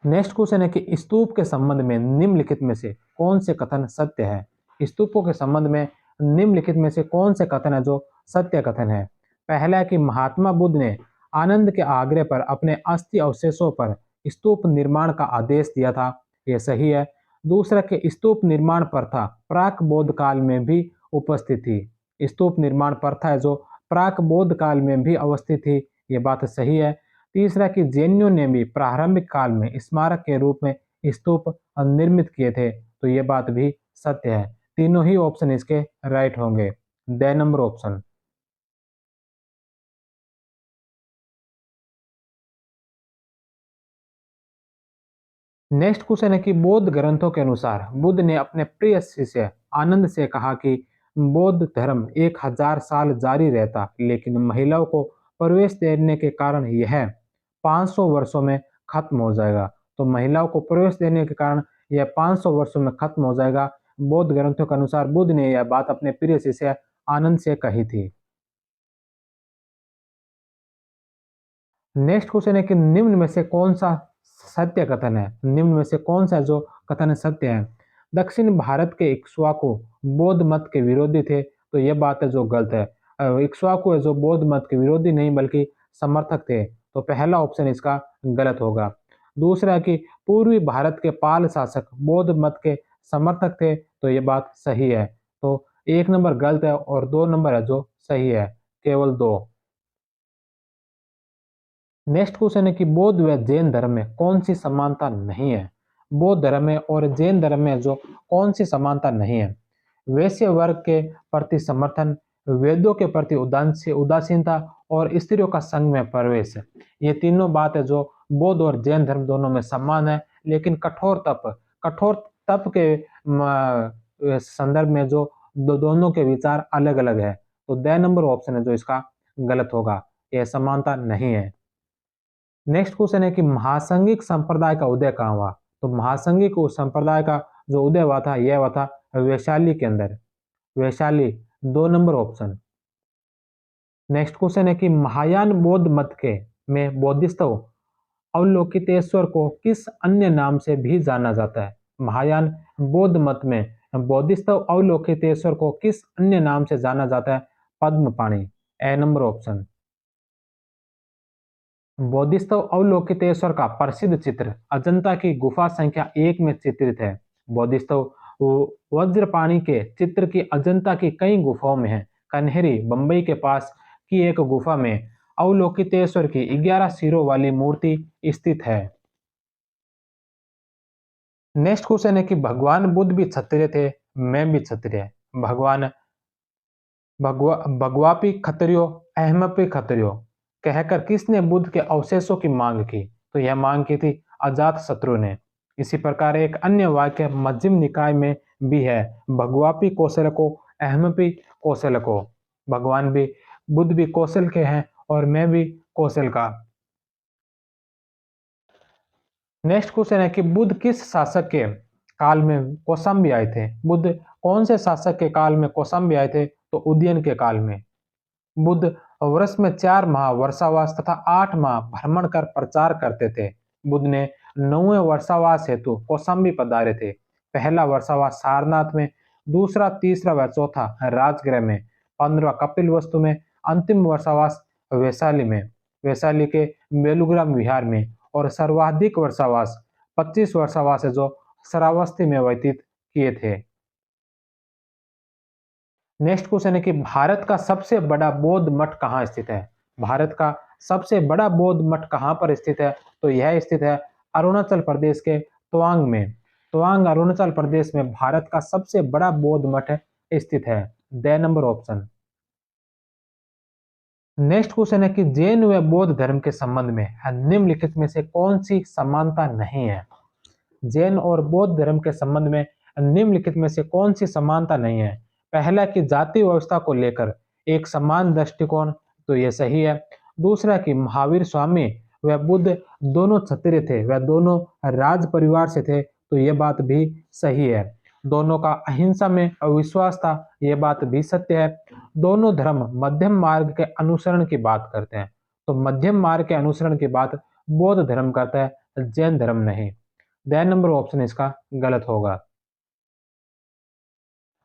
नेक्स्ट क्वेश्चन है कि स्तूप के संबंध में निम्नलिखित में से कौन से कथन सत्य है? स्तूपों के संबंध में निम्नलिखित में से कौन से कथन है जो सत्य कथन है? पहला है कि महात्मा बुद्ध ने आनंद के आग्रह पर अपने अस्थि अवशेषों पर स्तूप निर्माण का आदेश दिया था, यह सही है। दूसरा कि स्तूप निर्माण प्रथा प्राक बौद्ध काल में भी उपस्थित थी। स्तूप निर्माण प्रथा है जो प्राक बौद्ध काल में भी अवस्थित थी, यह बात सही है। तीसरा कि जैनियों ने भी प्रारंभिक काल में स्मारक के रूप में स्तूप निर्मित किए थे, तो ये बात भी सत्य है। तीनों ही ऑप्शन इसके राइट होंगे, the number option. Next question है कि बौद्ध ग्रंथों के अनुसार बुद्ध ने अपने प्रिय शिष्य आनंद से कहा कि बौद्ध धर्म 1000 साल जारी रहता, लेकिन महिलाओं को प्रवेश देने के कारण यह 500 वर्षों में खत्म हो जाएगा। तो महिलाओं को प्रवेश देने के कारण यह 500 वर्षों में खत्म हो जाएगा। बौद्ध ग्रंथों के अनुसार बुद्ध ने यह बात अपने प्रिय शिष्य आनंद से कही थी। नेक्स्ट क्वेश्चन है कि निम्न में से कौन सा सत्य कथन है? निम्न में से कौन सा जो कथन सत्य है? दक्षिण भारत के इक्ष्वाकु बौद्ध मत के विरोधी थे, तो यह बात है जो गलत है। इक्ष्वाकु है जो बौद्ध मत के विरोधी नहीं बल्कि समर्थक थे, तो पहला ऑप्शन इसका गलत होगा। दूसरा है कि पूर्वी भारत के पाल शासक बौद्ध मत के समर्थक थे, तो यह बात सही है। तो एक नंबर गलत है और दो नंबर है जो सही है, केवल दो। नेक्स्ट क्वेश्चन है कि बौद्ध व जैन धर्म में कौन सी समानता नहीं है? बौद्ध धर्म में और जैन धर्म में जो कौन सी समानता नहीं है? वैश्य वर्ग के प्रति समर्थन, वेदों के प्रति उदासीनता और स्त्रियों का संघ में प्रवेश। ये तीनों बात है जो बौद्ध और जैन धर्म दोनों में समान है, लेकिन कठोर तप के संदर्भ में जो दोनों के विचार अलग अलग है। तो द नंबर ऑप्शन है जो इसका गलत होगा, यह समानता नहीं है। नेक्स्ट क्वेश्चन है कि महासंघिक संप्रदाय का उदय कहाँ हुआ? तो महासंघिक संप्रदाय का जो उदय हुआ था यह हुआ था वैशाली के अंदर। वैशाली, दो नंबर ऑप्शन। नेक्स्ट क्वेश्चन है कि महायान बौद्ध मत के में बोधिसत्व अवलोकितेश्वर को किस अन्य नाम से भी जाना जाता है? महायान बौद्ध मत में बोधिसत्व अवलोकितेश्वर को किस अन्य नाम से जाना जाता है? पद्म पाणी, ए नंबर ऑप्शन। बोधिसत्व अवलोकितेश्वर का प्रसिद्ध चित्र अजंता की गुफा संख्या 1 में चित्रित है। बोधिसत्व वज्रपाणी के चित्र की अजंता की कई गुफाओं में है। कन्हेरी बंबई के पास की एक गुफा में अवलोकितेश्वर की 11 सिरों वाली मूर्ति स्थित है। नेक्स्ट क्वेश्चन है कि भगवान बुद्ध भी क्षत्रिय थे, मैं भी क्षत्रिय। भगवान भगवापी खत्रियो अहमपी खत्रियो कहकर किसने बुद्ध के अवशेषों की मांग की? तो यह मांग की थी अजात शत्रु ने। इसी प्रकार एक अन्य वाक्य मध्यम निकाय में भी है, भगवापी कौशल को अहमपी कौशल को। भगवान भी बुद्ध भी कौशल के हैं और मैं भी कौशल का। नेक्स्ट क्वेश्चन है कि बुद्ध किस शासक के काल में कौशाम्बी आए थे? बुद्ध कौन से शासक के काल में कौशाम्बी आए थे? तो उदयन के काल में। बुद्ध वर्ष में 4 माह वर्षावास तथा 8 माह भ्रमण कर प्रचार करते थे। बुद्ध ने 9वें वर्षावास हेतु कौशाम्बी पधारे थे। पहला वर्षावास सारनाथ में, दूसरा, तीसरा व चौथा राजगृह में, 15वां कपिलवस्तु में, अंतिम वर्षावास वैशाली में, वैशाली के बेलूग्राम विहार में, और सर्वाधिक वर्षावास 25 वर्षावास है जो श्रावस्ती में व्यतीत किए थे। नेक्स्ट क्वेश्चन है कि भारत का सबसे बड़ा बौद्ध मठ कहाँ स्थित है? भारत का सबसे बड़ा बौद्ध मठ कहाँ पर स्थित है? तो यह स्थित है अरुणाचल प्रदेश के तवांग में। तवांग अरुणाचल प्रदेश में भारत का सबसे बड़ा बौद्ध मठ स्थित है, the number option. Next question है कि जैन व बौद्ध धर्म के संबंध में निम्नलिखित में से कौन सी समानता नहीं है? जैन और बौद्ध धर्म के संबंध में निम्नलिखित में से कौन सी समानता नहीं है? पहला कि जाति व्यवस्था को लेकर एक समान दृष्टिकोण, तो यह सही है। दूसरा कि महावीर स्वामी व बुद्ध दोनों क्षत्रिय थे, वह दोनों राज परिवार से थे, तो यह बात भी सही है। दोनों का अहिंसा में अविश्वास था, यह बात भी सत्य है। दोनों धर्म मध्यम मार्ग के अनुसरण की बात करते हैं, तो मध्यम मार्ग के अनुसरण की बात बौद्ध धर्म करता है, जैन धर्म नहीं। द नंबर ऑप्शन इसका गलत होगा।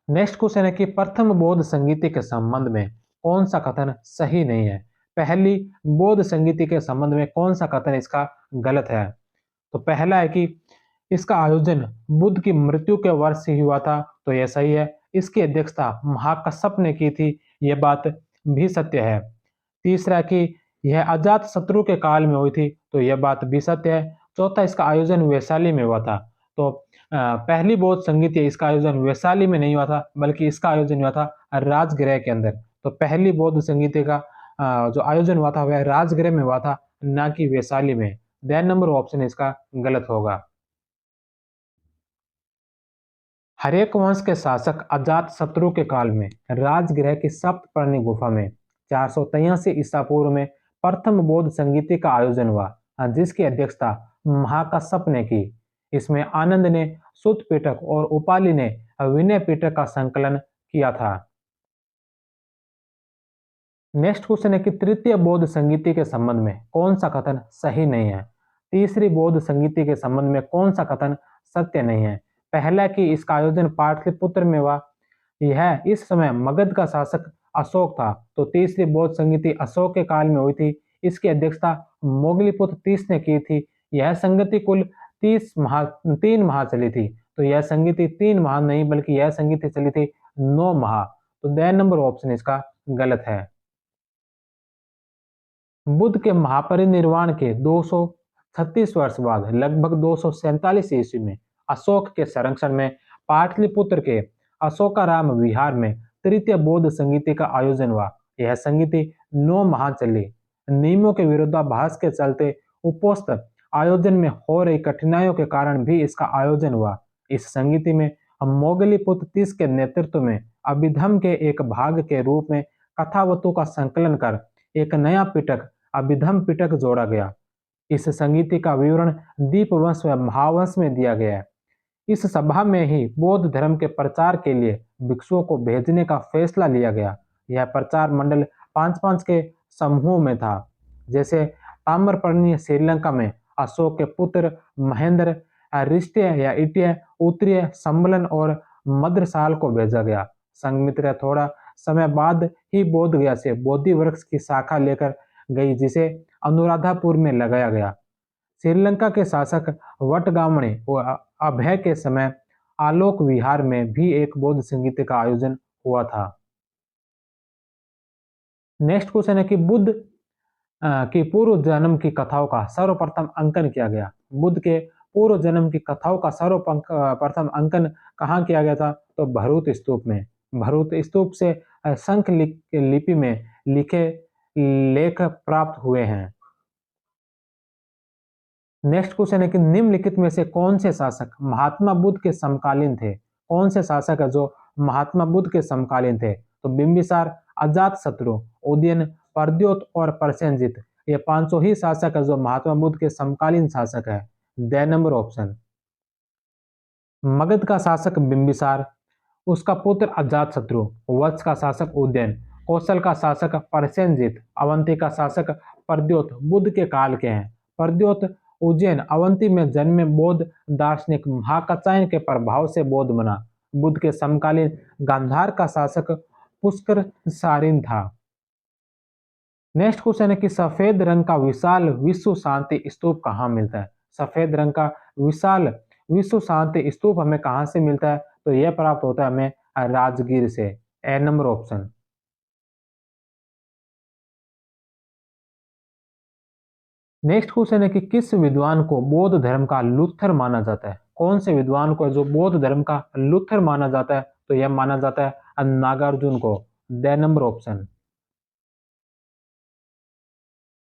नेक्स्ट क्वेश्चन है कि प्रथम बौद्ध संगीति के संबंध में कौन सा कथन सही नहीं है? पहली बौद्ध संगीति के संबंध में कौन सा कथन इसका गलत है? तो पहला है कि इसका आयोजन बुद्ध की मृत्यु के वर्ष ही हुआ था, तो यह सही है। इसकी अध्यक्षता महाकश्यप ने की थी, यह बात भी सत्य है। तीसरा कि यह अजात शत्रु के काल में हुई थी, तो यह बात भी सत्य है। चौथा, इसका आयोजन वैशाली में हुआ था। तो पहली बौद्ध संगीत है, इसका आयोजन वैशाली में नहीं हुआ था बल्कि इसका आयोजन हुआ था राजगृह के अंदर। तो पहली बौद्ध संगीत का जो आयोजन हुआ था वह राजगृह में हुआ था, ना कि वैशाली में। दैन नंबर ऑप्शन इसका गलत होगा। हर्यक वंश के शासक अजातशत्रु के काल में राजगृह की सप्तपर्णी गुफा में 483 ईसा पूर्व में प्रथम बौद्ध संगीति का आयोजन हुआ, जिसकी अध्यक्षता महाकश्यप ने की। इसमें आनंद ने सुत्त पिटक और उपाली ने विनय पिटक का संकलन किया था। नेक्स्ट क्वेश्चन है कि तृतीय बौद्ध संगीति के संबंध में कौन सा कथन सही नहीं है। तीसरी बौद्ध संगीति के संबंध में कौन सा कथन सत्य नहीं है। पहला कि इसका आयोजन पाटलिपुत्र में हुआ, यह इस समय मगध का शासक अशोक था। तो तीसरी बौद्ध संगीति अशोक के काल में हुई थी। इसकी अध्यक्षता मोगलीपुत्र तीस ने की थी। यह संगति कुल 3 माह चली थी। तो यह संगीति 3 माह नहीं बल्कि यह संगीति चली थी 9 माह। तो द नंबर ऑप्शन इसका गलत है। बुद्ध के महापरिनिर्वाण के 236 वर्ष बाद लगभग 247 ईस्वी में अशोक के संरक्षण में पाटलिपुत्र के अशोकाराम विहार में तृतीय बौद्ध संगीति का आयोजन हुआ। यह संगीति 9 माह चली। नियमों के विरोधाभास के चलते उपोक्त आयोजन में हो रही कठिनाइयों के कारण भी इसका आयोजन हुआ। इस संगीति में मोगलीपुत्र तीस के नेतृत्व में अभिधम के एक भाग के रूप में कथावतों का संकलन कर एक नया पिटक अभिधम पिटक जोड़ा गया। इस संगीति का विवरण दीपवंश व महावंश में दिया गया है। इस सभा में ही बौद्ध धर्म के प्रचार के लिए भिक्षुओं को भेजने का फैसला लिया गया। यह प्रचार मंडल 5-5 के समूहों में था। जैसे ताम्रपर्णी श्रीलंका में अशोक के पुत्र महेंद्र, रिष्टय या इट्य, उत्तरीय संबलन और मद्रसाल को भेजा गया। संघमित्रा थोड़ा समय बाद ही बोध गया से बोधि वृक्ष की शाखा लेकर गई, जिसे अनुराधापुर में लगाया गया। श्रीलंका के शासक वटगामणे व अभय के समय आलोक विहार में भी एक बौद्ध संगीत का आयोजन हुआ था। नेक्स्ट क्वेश्चन है कि बुद्ध की पूर्व जन्म की कथाओं का सर्वप्रथम अंकन किया गया। बुद्ध के पूर्व जन्म की कथाओं का सर्वप्रथम अंकन कहाँ किया गया था? तो भरूच स्तूप में। भरूच स्तूप से शंख लिपि में लिखे लेख प्राप्त हुए हैं। नेक्स्ट क्वेश्चन है कि निम्नलिखित में से कौन से शासक महात्मा बुद्ध के समकालीन थे? कौन से शासक है जो महात्मा बुद्ध के समकालीन थे? तो बिंबिसार, अजातशत्रु, उदयन, परद्योत और प्रसेनजित, ये 500 ही शासक है जो महात्मा बुद्ध के समकालीन शासक है। The number option. मगध का शासक बिंबिसार, उसका पुत्र अजातशत्रु, वत्स का शासक उदयन, कौशल का शासक प्रसेनजित, अवंती का शासक परद्योत बुद्ध के काल के हैं। परद्योत उज्जैन अवंती में जन्मे बौद्ध दार्शनिक महाकात्यायन के प्रभाव से बौद्ध बना। बुद्ध के समकालीन गांधार का शासक पुष्कर सारिन था। नेक्स्ट क्वेश्चन है कि सफेद रंग का विशाल विश्व शांति स्तूप कहाँ मिलता है? सफेद रंग का विशाल विश्व शांति स्तूप हमें कहाँ से मिलता है? तो यह प्राप्त होता है हमें राजगीर से। ए नंबर ऑप्शन। नेक्स्ट क्वेश्चन है कि किस विद्वान को बौद्ध धर्म का लूथर माना जाता है? कौन से विद्वान को जो बौद्ध धर्म का लूथर माना जाता है? तो यह माना जाता है नागार्जुन को। The number option.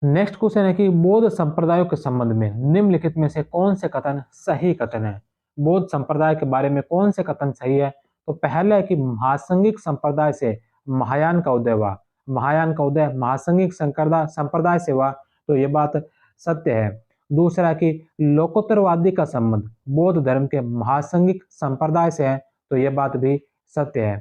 Next question है कि बौद्ध संप्रदायों के संबंध में निम्नलिखित में से कौन से कथन सही कथन है? बौद्ध संप्रदाय के बारे में कौन से कथन सही है? तो पहला है कि महासंगिक संप्रदाय से महायान का उदय हुआ। महायान का उदय महासंगिक संप्रदाय से हुआ, तो यह बात सत्य है। दूसरा कि लोकोत्तरवादी का संबंध बौद्ध धर्म के महासंगिक संप्रदाय से है, तो यह बात भी सत्य है।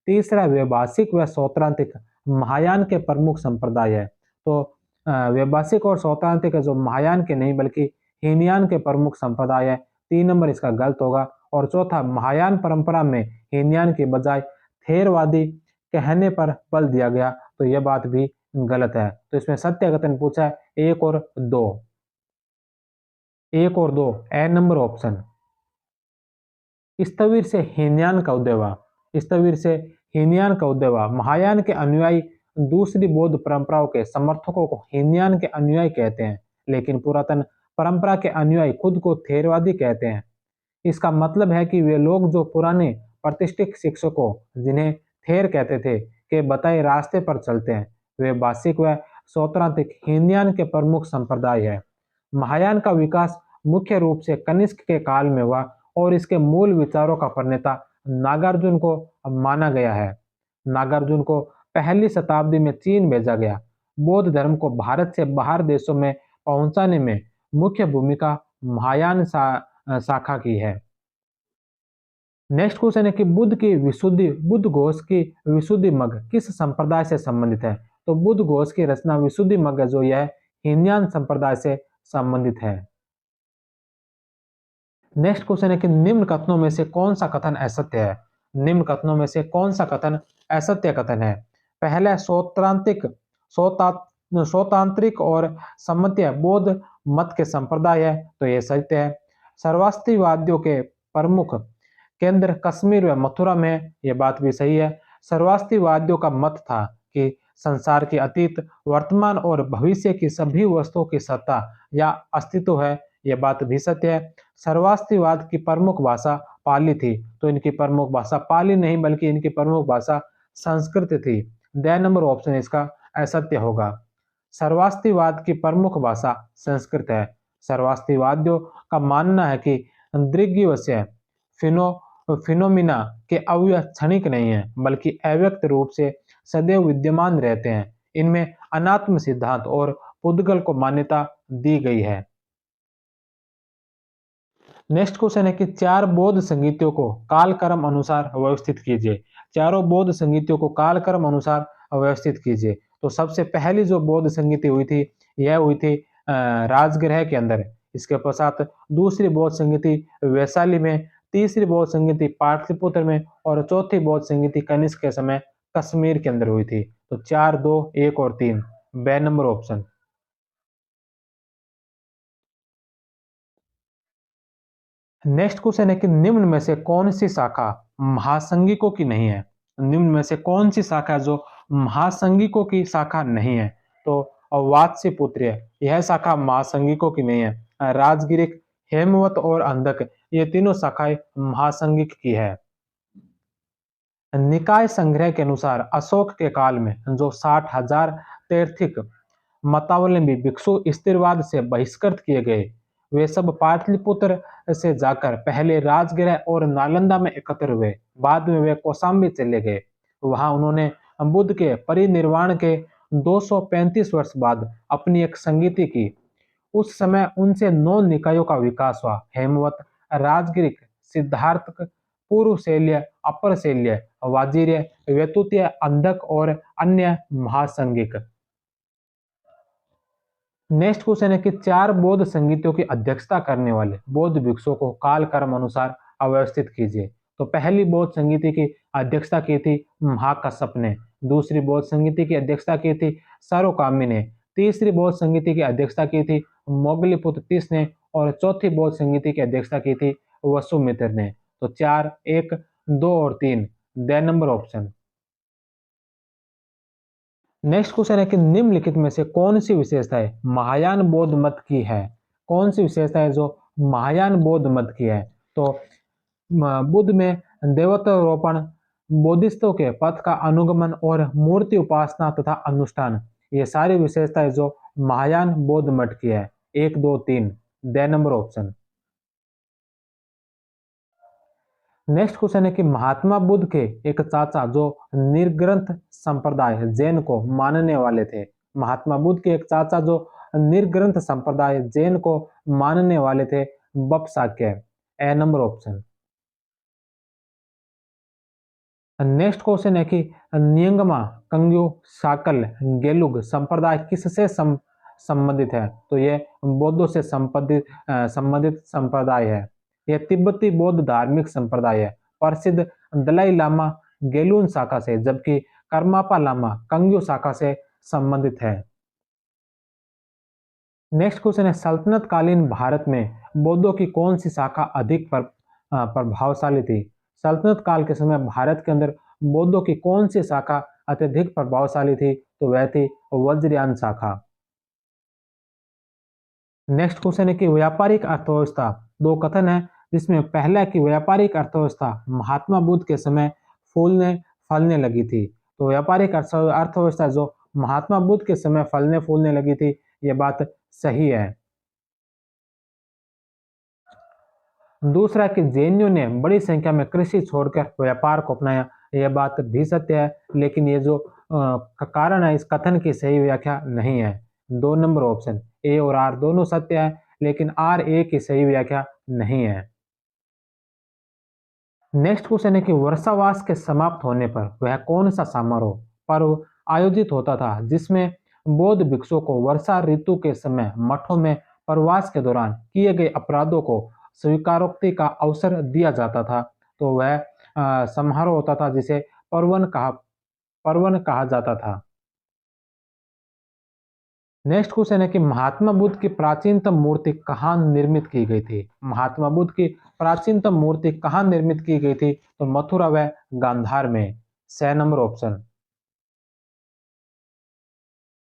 तीसरा वैभाषिक व सौत्रांतिक महायान के प्रमुख संप्रदाय है। तो वैभाषिक और सौत्रांतिक जो महायान के नहीं बल्कि हीनयान के प्रमुख संप्रदाय है। 3 नंबर इसका गलत होगा। और चौथा, महायान परंपरा में हीनयान के बजाय थेरवादी कहने पर बल दिया गया, तो यह बात भी गलत है। तो इसमें सत्य कथन पूछा है 1 और 2। 1 और 2 ए नंबर ऑप्शन। स्थविर से हीनयान का उदय हुआ। स्थविर से हीनयान का उदय हुआ। महायान के अनुयायी दूसरी बौद्ध परंपराओं के समर्थकों को हीनयान के अनुयायी कहते हैं, लेकिन पुरातन परंपरा के अनुयायी खुद को थेरवादी कहते हैं। इसका मतलब है कि वे लोग जो पुराने प्रतिष्ठित शिक्षकों, जिन्हें थेर कहते थे, के बताए रास्ते पर चलते हैं। वे भाषिक व सौत्रांतिक हीनयान के प्रमुख संप्रदाय है। महायान का विकास मुख्य रूप से कनिष्क के काल में हुआ और इसके मूल विचारों का प्रणेता नागार्जुन को माना गया है। नागार्जुन को पहली शताब्दी में चीन भेजा गया। बौद्ध धर्म को भारत से बाहर देशों में पहुंचाने में मुख्य भूमिका महायान शाखा की है। नेक्स्ट क्वेश्चन है कि बुद्ध घोष की विशुद्धि मग किस संप्रदाय से संबंधित है? तो बुद्ध घोष की रचना विशुद्धि मग जो यह हीनयान संप्रदाय से संबंधित है। नेक्स्ट क्वेश्चन है कि निम्न कथनों में से कौन सा कथन असत्य है? निम्न कथनों में से कौन सा कथन असत्य कथन है? पहला स्वतांत्रिक और सम्मतीय बौद्ध मत के संप्रदाय है, तो यह सत्य है। सर्वास्तिवादियों के प्रमुख केंद्र कश्मीर व मथुरा में, यह बात भी सही है। सर्वास्तिवादियों का मत था कि संसार के अतीत, वर्तमान और भविष्य की सभी वस्तुओं की सत्ता या अस्तित्व है, यह बात भी सत्य है। सर्वास्तिवाद की प्रमुख भाषा पाली थी, तो इनकी प्रमुख भाषा पाली नहीं बल्कि इनकी प्रमुख भाषा संस्कृत थी। द नंबर ऑप्शन इसका असत्य होगा। सर्वास्तिवाद की प्रमुख भाषा संस्कृत है। सर्वास्तिवादियों का मानना है कि दृग्वस्य फिनोमिना के अवयव क्षणिक नहीं है बल्कि अव्यक्त रूप से सदैव विद्यमान रहते हैं। इनमें अनात्म सिद्धांत और पुद्गल को मान्यता दी गई है। नेक्स्ट क्वेश्चन है कि चार बौद्ध संगीतियों को कालक्रम अनुसार व्यवस्थित कीजिए। चारों बौद्ध संगीतियों को कालक्रम अनुसार व्यवस्थित कीजिए। तो सबसे पहली जो बौद्ध संगीति हुई थी, यह हुई थी राजगृह के अंदर। इसके पश्चात दूसरी बौद्ध संगीति वैशाली में, तीसरी बौद्ध संगीति पाटलिपुत्र में और चौथी बौद्ध संगीति कनिष्क के समय कश्मीर के अंदर हुई थी। तो 4, 2, 1 और 3 बे नंबर ऑप्शन। नेक्स्ट क्वेश्चन है कि निम्न में से कौन सी शाखा महासंगिकों की नहीं है? निम्न में से कौन सी शाखा है जो महासंगिकों की शाखा नहीं है? तो वात्स्यपुत्र, यह शाखा महासंगिकों की नहीं है। राजगिरिक, हेमवत और अंधक, ये तीनों शाखाएं महासंगिक की है। निकाय संग्रह के अनुसार अशोक के काल में जो 60,000 तैर्थिक मतावलंबी भिक्षु स्थिरवाद से बहिष्कृत किए गए, वे सब पाटलिपुत्र से जाकर पहले राजगृह और नालंदा में एकत्र हुए। बाद में वे कौशाम्बी चले गए। वहां उन्होंने बुद्ध के परिनिर्वाण के 235 वर्ष बाद अपनी एक संगीति की। उस समय उनसे 9 निकायों का विकास हुआ: हेमवत, राजगिरिक, सिद्धार्थक, पूर्व शैल्य, अपर शैल्य, वाजिर्य, वैतुत्य, अंधक और अन्य महासंगिक। नेक्स्ट क्वेश्चन है कि चार बौद्ध संगीतों की अध्यक्षता करने वाले बौद्ध भिक्षुओं को कालक्रम अनुसार अव्यवस्थित कीजिए। तो पहली बौद्ध संगीति की अध्यक्षता की थी महाकश्यप ने। दूसरी बौद्ध संगीति की अध्यक्षता की थी सरोकामी ने। तीसरी बौद्ध संगीति की अध्यक्षता की थी मोगलीपुत्र तीस ने। और चौथी बौद्ध संगीति की अध्यक्षता की थी वसुमित्र ने। तो 4, 1, 2 और 3 the number option. Next question है कि निम्नलिखित में से कौन सी विशेषताएं महायान बौद्ध मत की है? कौन सी विशेषता है जो महायान बौद्ध मत की है? तो बुद्ध में देवतारोपण, बोधिसत्व के पथ का अनुगमन और मूर्ति उपासना तथा अनुष्ठान, ये सारी विशेषताएं जो महायान बौद्ध मत की है। 1, 2, 3 the number option. Next question है कि महात्मा बुद्ध के एक चाचा जो निर्ग्रंथ संप्रदाय जैन को मानने वाले थे। महात्मा बुद्ध के एक चाचा जो निर्ग्रंथ संप्रदाय जैन को मानने वाले थे, बपसाक्य, ए नंबर ऑप्शन। नेक्स्ट क्वेश्चन है कि नियंगमा कंग्यू साकल गेलुग संप्रदाय किससे संबंधित है? तो ये बौद्धों से संबंधित संप्रदाय है। यह तिब्बती बौद्ध धार्मिक संप्रदाय है, प्रसिद्ध दलाई लामा गेलुन शाखा से, जबकि कर्मापा लामा कंग्यू शाखा से संबंधित है। नेक्स्ट क्वेश्चन है सल्तनत कालीन भारत में बौद्धों की कौन सी शाखा अधिक प्रभावशाली थी? सल्तनत काल के समय भारत के अंदर बौद्धों की कौन सी शाखा अत्यधिक प्रभावशाली थी? तो वह थी वज्रयान शाखा। नेक्स्ट क्वेश्चन है कि व्यापारिक अर्थव्यवस्था, दो कथन है जिसमें पहला है कि व्यापारिक अर्थव्यवस्था महात्मा बुद्ध के समय फूलने फलने लगी थी। तो व्यापारिक अर्थव्यवस्था जो महात्मा बुद्ध के समय फलने फूलने लगी थी, यह बात सही है। दूसरा कि जैनियों ने बड़ी संख्या में कृषि छोड़कर व्यापार को अपनाया। यह बात भी सत्य है, लेकिन ये जो कारण है इस कथन की सही व्याख्या नहीं है। 2 नंबर ऑप्शन ए और आर दोनों सत्य है, लेकिन आर ए की सही व्याख्या नहीं है। नेक्स्ट क्वेश्चन है कि वर्षावास के समाप्त होने पर वह कौन सा समारोह पर्व आयोजित होता था जिसमें बौद्ध भिक्षुओं को वर्षा ऋतु के समय मठों में प्रवास के दौरान किए गए अपराधों को स्वीकारोक्ति का अवसर दिया जाता था। तो वह समारोह होता था जिसे पर्वन कहा जाता था। नेक्स्ट क्वेश्चन है कि महात्मा बुद्ध की प्राचीनतम मूर्ति कहाँ निर्मित की गई थी। महात्मा बुद्ध की प्राचीनतम मूर्ति कहाँ निर्मित की गई थी, तो मथुरा व गांधार में। 6 नंबर ऑप्शन।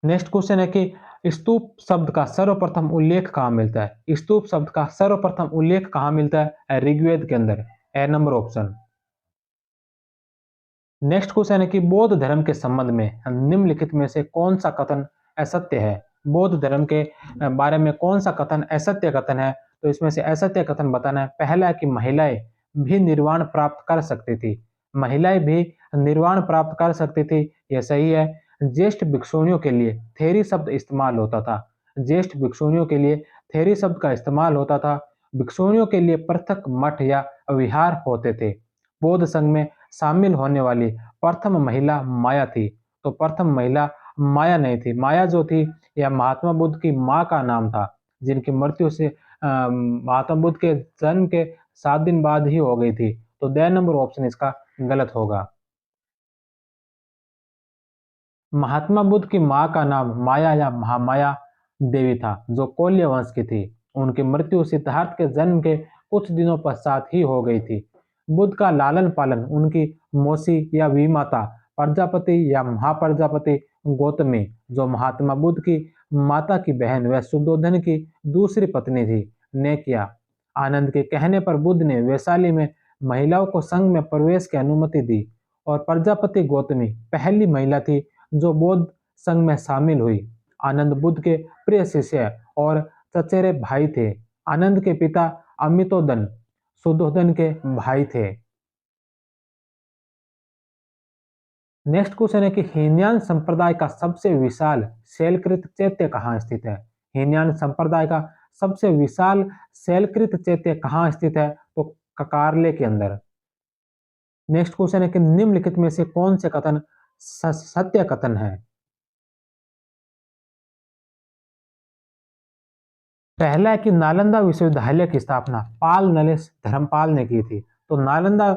नेक्स्ट क्वेश्चन है कि स्तूप शब्द का सर्वप्रथम उल्लेख कहाँ मिलता है। स्तूप शब्द का सर्वप्रथम उल्लेख कहाँ मिलता है, ऋग्वेद के अंदर। ए नंबर ऑप्शन। नेक्स्ट क्वेश्चन है कि बौद्ध धर्म के संबंध में निम्नलिखित में से कौन सा कथन असत्य है। बौद्ध धर्म के बारे में कौन सा कथन असत्य कथन है, तो इसमें से असत्य कथन बताना है। पहला है कि महिलाएं भी निर्वाण प्राप्त कर सकती थी। महिलाएं भी निर्वाण प्राप्त कर सकती थी, यह सही है। ज्येष्ठ भिक्षुणियों के लिए थेरी शब्द इस्तेमाल होता था। ज्येष्ठ भिक्षुणियों के लिए थेरी शब्द का इस्तेमाल होता था। भिक्षुणियों के लिए पृथक मठ या विहार होते थे। बौद्ध संघ में शामिल होने वाली प्रथम महिला माया थी। तो प्रथम महिला माया नहीं थी। माया जो थी यह महात्मा बुद्ध की माँ का नाम था, जिनकी मृत्यु से महात्मा बुद्ध के जन्म के 7 दिन बाद ही हो गई थी। तो ड नंबर ऑप्शन इसका गलत होगा। महात्मा बुद्ध की माँ का नाम माया या महामाया देवी था, जो कोल्य वंश की थी। उनकी मृत्यु सिद्धार्थ के जन्म के कुछ दिनों पश्चात ही हो गई थी। बुद्ध का लालन पालन उनकी मौसी या विमाता प्रजापति या महाप्रजापति गौतमी, जो महात्मा बुद्ध की माता की बहन व सुद्धोधन की दूसरी पत्नी थी, ने किया। आनंद के कहने पर बुद्ध ने वैशाली में महिलाओं को संघ में प्रवेश की अनुमति दी, और प्रजापति गौतमी पहली महिला थी जो बौद्ध संघ में शामिल हुई। आनंद बुद्ध के प्रिय शिष्य और चचेरे भाई थे। आनंद के पिता अमितोदन सुद्धोधन के भाई थे। नेक्स्ट क्वेश्चन है कि हीनयान संप्रदाय का सबसे विशाल शैलकृत चैत्य कहाँ स्थित है। हीनयान संप्रदाय का सबसे विशाल शैलकृत चैत्य कहाँ स्थित है, तो ककारले के अंदर। नेक्स्ट क्वेश्चन है कि निम्नलिखित में से कौन से कथन सत्य कथन है। पहला है कि नालंदा विश्वविद्यालय की स्थापना पाल नरेश धर्मपाल ने की थी। तो नालंदा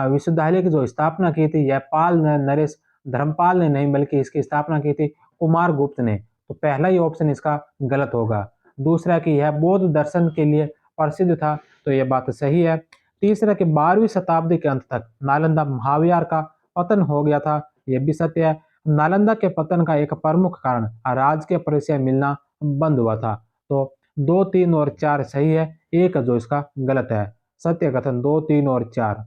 विश्वविद्यालय की जो स्थापना की थी यह पाल नरेश धर्मपाल ने नहीं, बल्कि इसकी स्थापना की थी कुमार गुप्त ने। तो पहला ही ऑप्शन इसका गलत होगा। दूसरा कि यह बौद्ध दर्शन के लिए प्रसिद्ध था, तो यह बात सही है। तीसरा कि 12वीं शताब्दी के अंत तक नालंदा महाविहार का पतन हो गया था, यह भी सत्य है। नालंदा के पतन का एक प्रमुख कारण राजकीय परिचय मिलना बंद हुआ था। तो 2, 3 और 4 सही है, एक जो इसका गलत है। सत्य कथन 2, 3 और 4।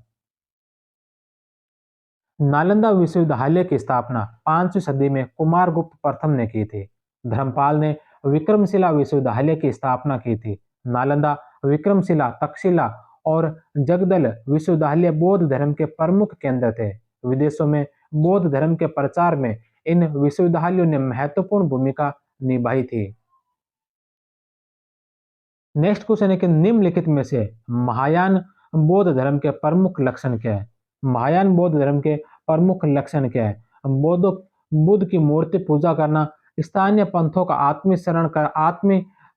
नालंदा विश्वविद्यालय की स्थापना 5वीं सदी में कुमारगुप्त प्रथम ने की थी। धर्मपाल ने विक्रमशिला विश्वविद्यालय की स्थापना की थी। नालंदा, विक्रमशिला, तक्षशिला और जगदल विश्वविद्यालय बौद्ध धर्म के प्रमुख केंद्र थे। विदेशों में बौद्ध धर्म के प्रचार में इन विश्वविद्यालयों ने महत्वपूर्ण भूमिका निभाई थी। नेक्स्ट क्वेश्चन है कि निम्नलिखित में से महायान बौद्ध धर्म के प्रमुख लक्षण क्या है। महायान बौद्ध धर्म के प्रमुख लक्षण क्या है। बुद्ध की मूर्ति पूजा करना, स्थानीय पंथों का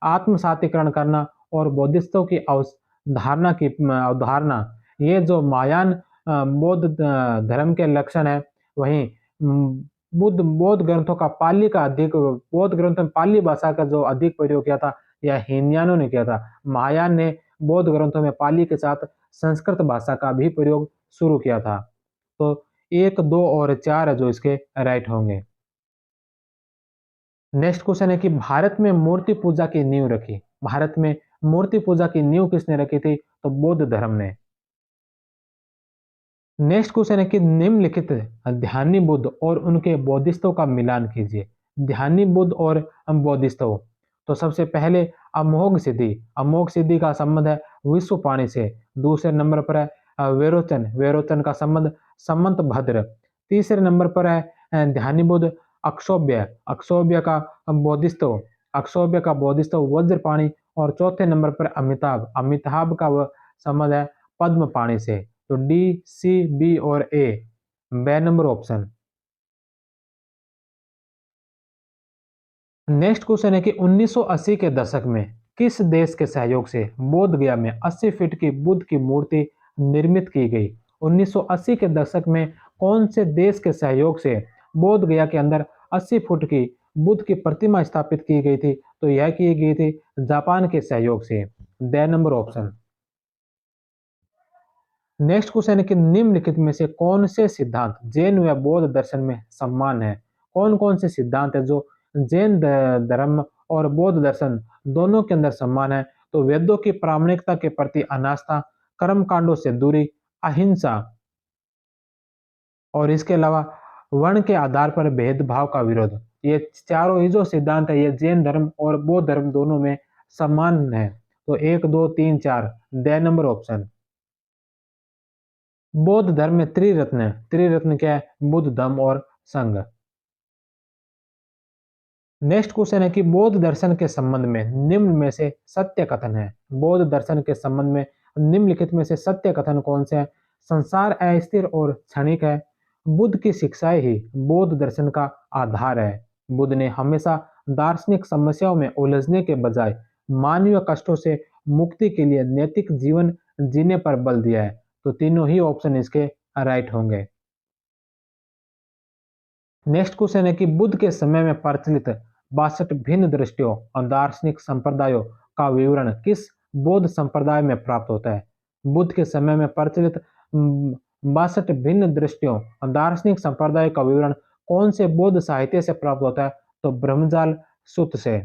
आत्मसातीकरण करना और बौद्धिस्तों की अवधारणा, ये जो महायान बौद्ध धर्म के लक्षण है। वहीं बौद्ध ग्रंथों का पाली का अधिक बौद्ध ग्रंथों में पाली भाषा का जो अधिक प्रयोग किया था या हीनयानों ने किया था। महायान ने बौद्ध ग्रंथों में पाली के साथ संस्कृत भाषा का भी प्रयोग शुरू किया था। तो 1, 2 और 4 है जो इसके राइट होंगे। नेक्स्ट क्वेश्चन है कि भारत में मूर्ति पूजा की नींव रखी। भारत में मूर्ति पूजा की नींव किसने रखी थी, तो बौद्ध धर्म ने। नेक्स्ट क्वेश्चन है कि निम्नलिखित ध्यानी बुद्ध और उनके बौद्धिस्तों का मिलान कीजिए। ध्यानी बुद्ध और बौद्धिस्तों, तो सबसे पहले अमोघ सिद्धि। अमोघ सिद्धि का संबंध है विश्व पाणी से। दूसरे नंबर पर है विरोचन, विरोचन का संबंध समंत भद्र। तीसरे नंबर पर है ध्यानीबुद्ध अक्षोभ्य, अक्षोभ्य का बोधिसत्व, अक्षोभ्य का बोधिसत्व वज्रपाणी। और चौथे नंबर पर अमिताभ, अमिताभ का वह संबंध है पद्म पाणी से। तो डी, सी, बी और ए बे नंबर ऑप्शन। नेक्स्ट क्वेश्चन है कि 1980 के दशक में किस देश के सहयोग से बोध गया में 80 फीट की बुद्ध की मूर्ति निर्मित की गई? 1980 के दशक में कौन से देश के सहयोग से बोध गया के अंदर 80 फुट की बुद्ध की प्रतिमा स्थापित की गई थी? तो यह की गई थी जापान के सहयोग से। The number option. Next question है कि निम्नलिखित में से कौन से सिद्धांत जैन व बौद्ध दर्शन में समान है? कौन कौन से सिद्धांत है जो जैन धर्म और बौद्ध दर्शन दोनों के अंदर समान है? तो वेदों की प्रामाणिकता के प्रति अनास्था, कर्म कांडों से दूरी, अहिंसा और इसके अलावा वर्ण के आधार पर भेदभाव का विरोध। ये चारों ही जो सिद्धांत है ये जैन धर्म और बौद्ध धर्म दोनों में समान है। तो एक, दो, तीन, चार द नंबर ऑप्शन। बौद्ध धर्म में त्रिरत्न है। त्रिरत्न क्या है? बुद्ध, धम्म और संघ। नेक्स्ट क्वेश्चन है कि बौद्ध दर्शन के संबंध में निम्न में से सत्य कथन है। बौद्ध दर्शन के संबंध में निम्नलिखित में से सत्य कथन कौन से हैं? संसार अस्थिर और क्षणिक है। बुद्ध की शिक्षाएं ही बौद्ध दर्शन का आधार है। बुद्ध ने हमेशा दार्शनिक समस्याओं में उलझने के बजाय मानवीय कष्टों से मुक्ति के लिए नैतिक जीवन जीने पर बल दिया है। तो तीनों ही ऑप्शन इसके राइट होंगे। नेक्स्ट क्वेश्चन है कि बुद्ध के समय में प्रचलित 62 भिन्न दृष्टियों और दार्शनिक संप्रदायों का विवरण किस बौद्ध संप्रदाय में प्राप्त होता है? बुद्ध के समय में प्रचलित 62 भिन्न दृष्टियों और दार्शनिक संप्रदाय का विवरण कौन से बौद्ध साहित्य से प्राप्त होता है? तो ब्रह्मजाल सूत्र से।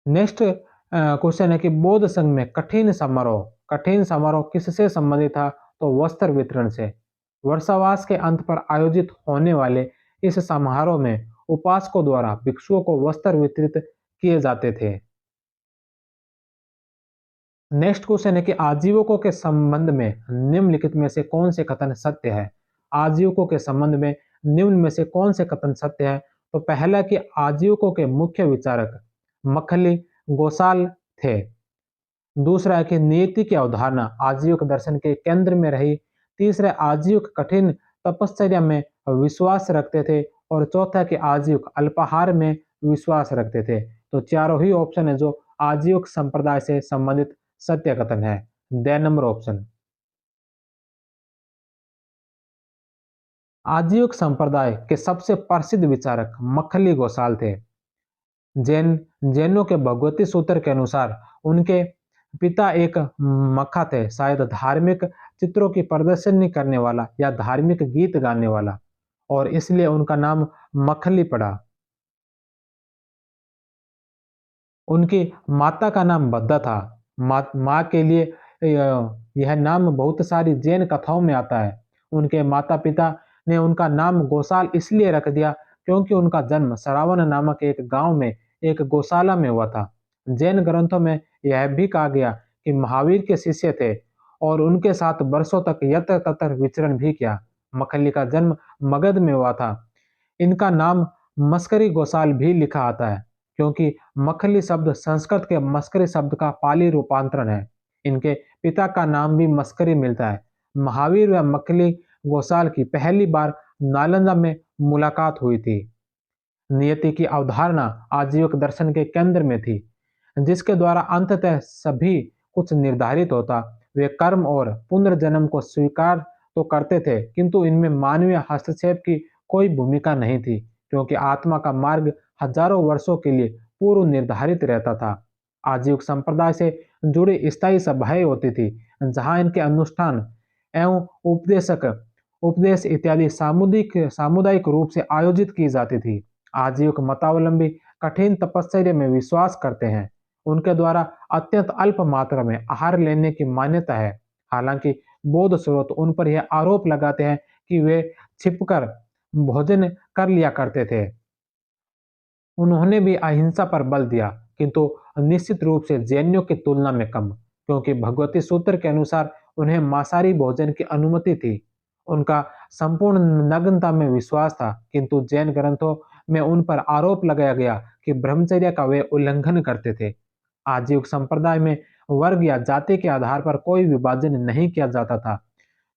नेक्स्ट क्वेश्चन है कि बौद्ध संघ में कठिन समारोह किससे संबंधित था? तो वस्त्र वितरण से। वर्षावास के अंत पर आयोजित होने वाले इस समारोह में उपासकों द्वारा भिक्षुओं को वस्त्र वितरित किए जाते थे। नेक्स्ट क्वेश्चन है कि आजीविकों के संबंध में निम्नलिखित में से कौन से कथन सत्य है? आजीविकों के संबंध में निम्न में से कौन से कथन सत्य है? तो पहला कि आजीविकों के मुख्य विचारक मखली गोसाल थे। दूसरा है कि नियति की अवधारणा आजीविक दर्शन के केंद्र में रही। तीसरा, आजीविक कठिन तपश्चर्या में विश्वास रखते थे। और चौथा कि आजीविक अल्पाहार में विश्वास रखते थे। तो चारों ही ऑप्शन है जो आजीविक संप्रदाय से संबंधित सत्य कथन है। The number option. आजीविक संप्रदाय के सबसे प्रसिद्ध विचारक मखली गोसाल थे। जैनों के भगवती सूत्र के अनुसार उनके पिता एक मक्खा थे, शायद धार्मिक चित्रों की प्रदर्शनी करने वाला या धार्मिक गीत गाने वाला, और इसलिए उनका नाम मखली पड़ा। उनकी माता का नाम बद्दा था। माँ के लिए यह नाम बहुत सारी जैन कथाओं में आता है। उनके माता पिता ने उनका नाम गोसाल इसलिए रख दिया क्योंकि उनका जन्म श्रावण नामक एक गांव में एक गौशाला में हुआ था। जैन ग्रंथों में यह भी कहा गया कि महावीर के शिष्य थे और उनके साथ वर्षों तक यत्र तत्र विचरण भी किया। मखली का जन्म मगध में हुआ था। इनका नाम मस्करी गोसाल भी लिखा आता है क्योंकि मखली शब्द संस्कृत के मस्करी शब्द का पाली रूपांतरण है। इनके पिता का नाम भी मस्करी मिलता है। महावीर व मखली गोसाल की पहली बार नालंदा में मुलाकात हुई थी। नियति की अवधारणा आजीविक दर्शन के केंद्र में थी, जिसके द्वारा अंततः सभी कुछ निर्धारित होता। वे कर्म और पुनर्जन्म को स्वीकार तो करते थे किंतु इनमें मानवीय हस्तक्षेप की कोई भूमिका नहीं थी क्योंकि आत्मा का मार्ग हजारों वर्षों के लिए पूर्व निर्धारित रहता था। आजीविक संप्रदाय से जुड़ी स्थायी सभाएं होती थी जहां इनके अनुष्ठान एवं उपदेश इत्यादि सामुदायिक रूप से आयोजित की जाती थी। आजीविक मतावलंबी कठिन तपस्या में विश्वास करते हैं। उनके द्वारा अत्यंत अल्प मात्रा में आहार लेने की मान्यता है। हालांकि बौद्ध स्रोत उन पर यह आरोप लगाते हैं कि वे छिपकर भोजन कर लिया करते थे। उन्होंने भी अहिंसा पर बल दिया किंतु निश्चित रूप से जैनियों की तुलना में कम, क्योंकि भगवती सूत्र के अनुसार उन्हें मांसाहारी भोजन की अनुमति थी। उनका संपूर्ण नग्नता में विश्वास था, किंतु जैन ग्रंथों में उन पर आरोप लगाया गया कि ब्रह्मचर्य का वे उल्लंघन करते थे। आजीविक संप्रदाय में वर्ग या जाति के आधार पर कोई विभाजन नहीं किया जाता था,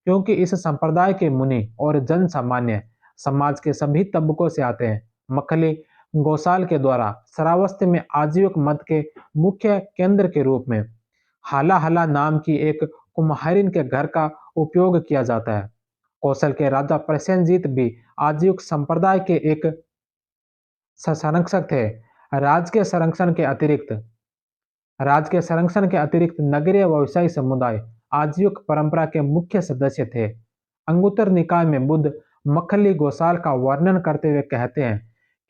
क्योंकि इस संप्रदाय के मुनि और जन सामान्य समाज के सभी तबकों से आते हैं। मखली गोसाल के द्वारा श्रावस्ती में आजीविक मत के मुख्य केंद्र के रूप में हाला हला नाम की एक कुम्हारिन के घर का उपयोग किया जाता है। कौशल के राजा प्रसेनजीत भी आजीविक संप्रदाय के एक संरक्षक थे। राजकीय संरक्षण के अतिरिक्त राजकीय संरक्षण के अतिरिक्त नगरीय व्यवसायी समुदाय आजीविक परंपरा के मुख्य सदस्य थे। अंगुत्तर निकाय में बुद्ध मखली गोसाल का वर्णन करते हुए कहते हैं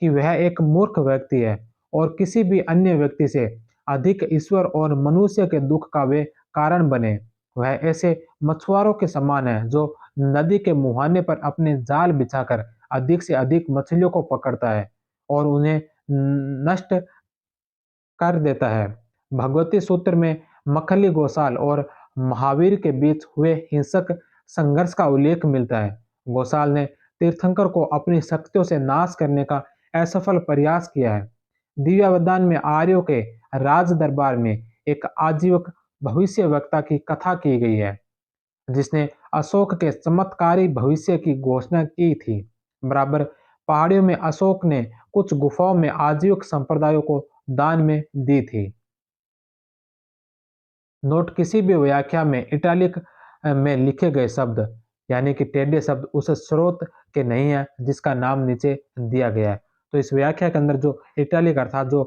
कि वह एक मूर्ख व्यक्ति है और किसी भी अन्य व्यक्ति से अधिक ईश्वर और मनुष्य के दुख का वे कारण बने। वह ऐसे मछुआरों के समान है जो नदी के मुहाने पर अपने जाल बिछाकर अधिक से अधिक मछलियों को पकड़ता है और उन्हें नष्ट कर देता है। भगवती सूत्र में मखली गोसाल और महावीर के बीच हुए हिंसक संघर्ष का उल्लेख मिलता है। गोसाल ने तीर्थंकर को अपनी शक्तियों से नाश करने का असफल प्रयास किया है। दिव्यावदान में आर्यों के राज दरबार में एक आजीवक भविष्यवक्ता की कथा की गई है, जिसने अशोक के चमत्कारी भविष्य की घोषणा की थी। बराबर पहाड़ियों में अशोक ने कुछ गुफाओं में आजीविक संप्रदायों को दान में दी थी। नोट किसी भी व्याख्या में इटालिक में लिखे गए शब्द यानी कि टेढ़े शब्द उस स्रोत के नहीं है जिसका नाम नीचे दिया गया है। तो इस व्याख्या के अंदर जो इटालिक अर्थात जो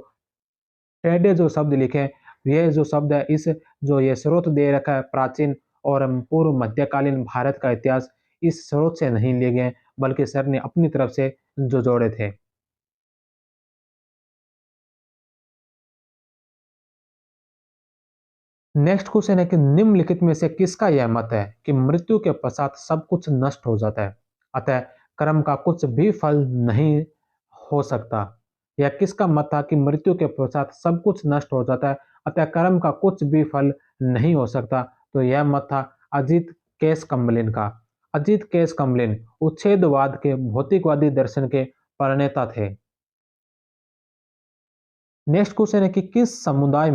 टेढ़े जो शब्द लिखे हैं, ये जो शब्द है इस जो ये स्रोत दे रखा है प्राचीन और पूर्व मध्यकालीन भारत का इतिहास, इस स्रोत से नहीं लिए गए बल्कि सर ने अपनी तरफ से जो जोड़े थे। नेक्स्ट क्वेश्चन है कि निम्नलिखित में से किसका यह मत है कि मृत्यु के पश्चात सब कुछ नष्ट हो जाता है, अतः कर्म का कुछ भी फल नहीं हो सकता। यह किसका मत था कि मृत्यु के पश्चात सब कुछ नष्ट हो जाता है, अतः कर्म का कुछ भी फल नहीं हो सकता। तो यह मत था अजीत केश कम्बलिन का। अजीत केश कम्बलिन उच्छेदवाद के भौतिकवादी दर्शन के प्रणेता थे। नेक्स्ट क्वेश्चन है कि किस समुदाय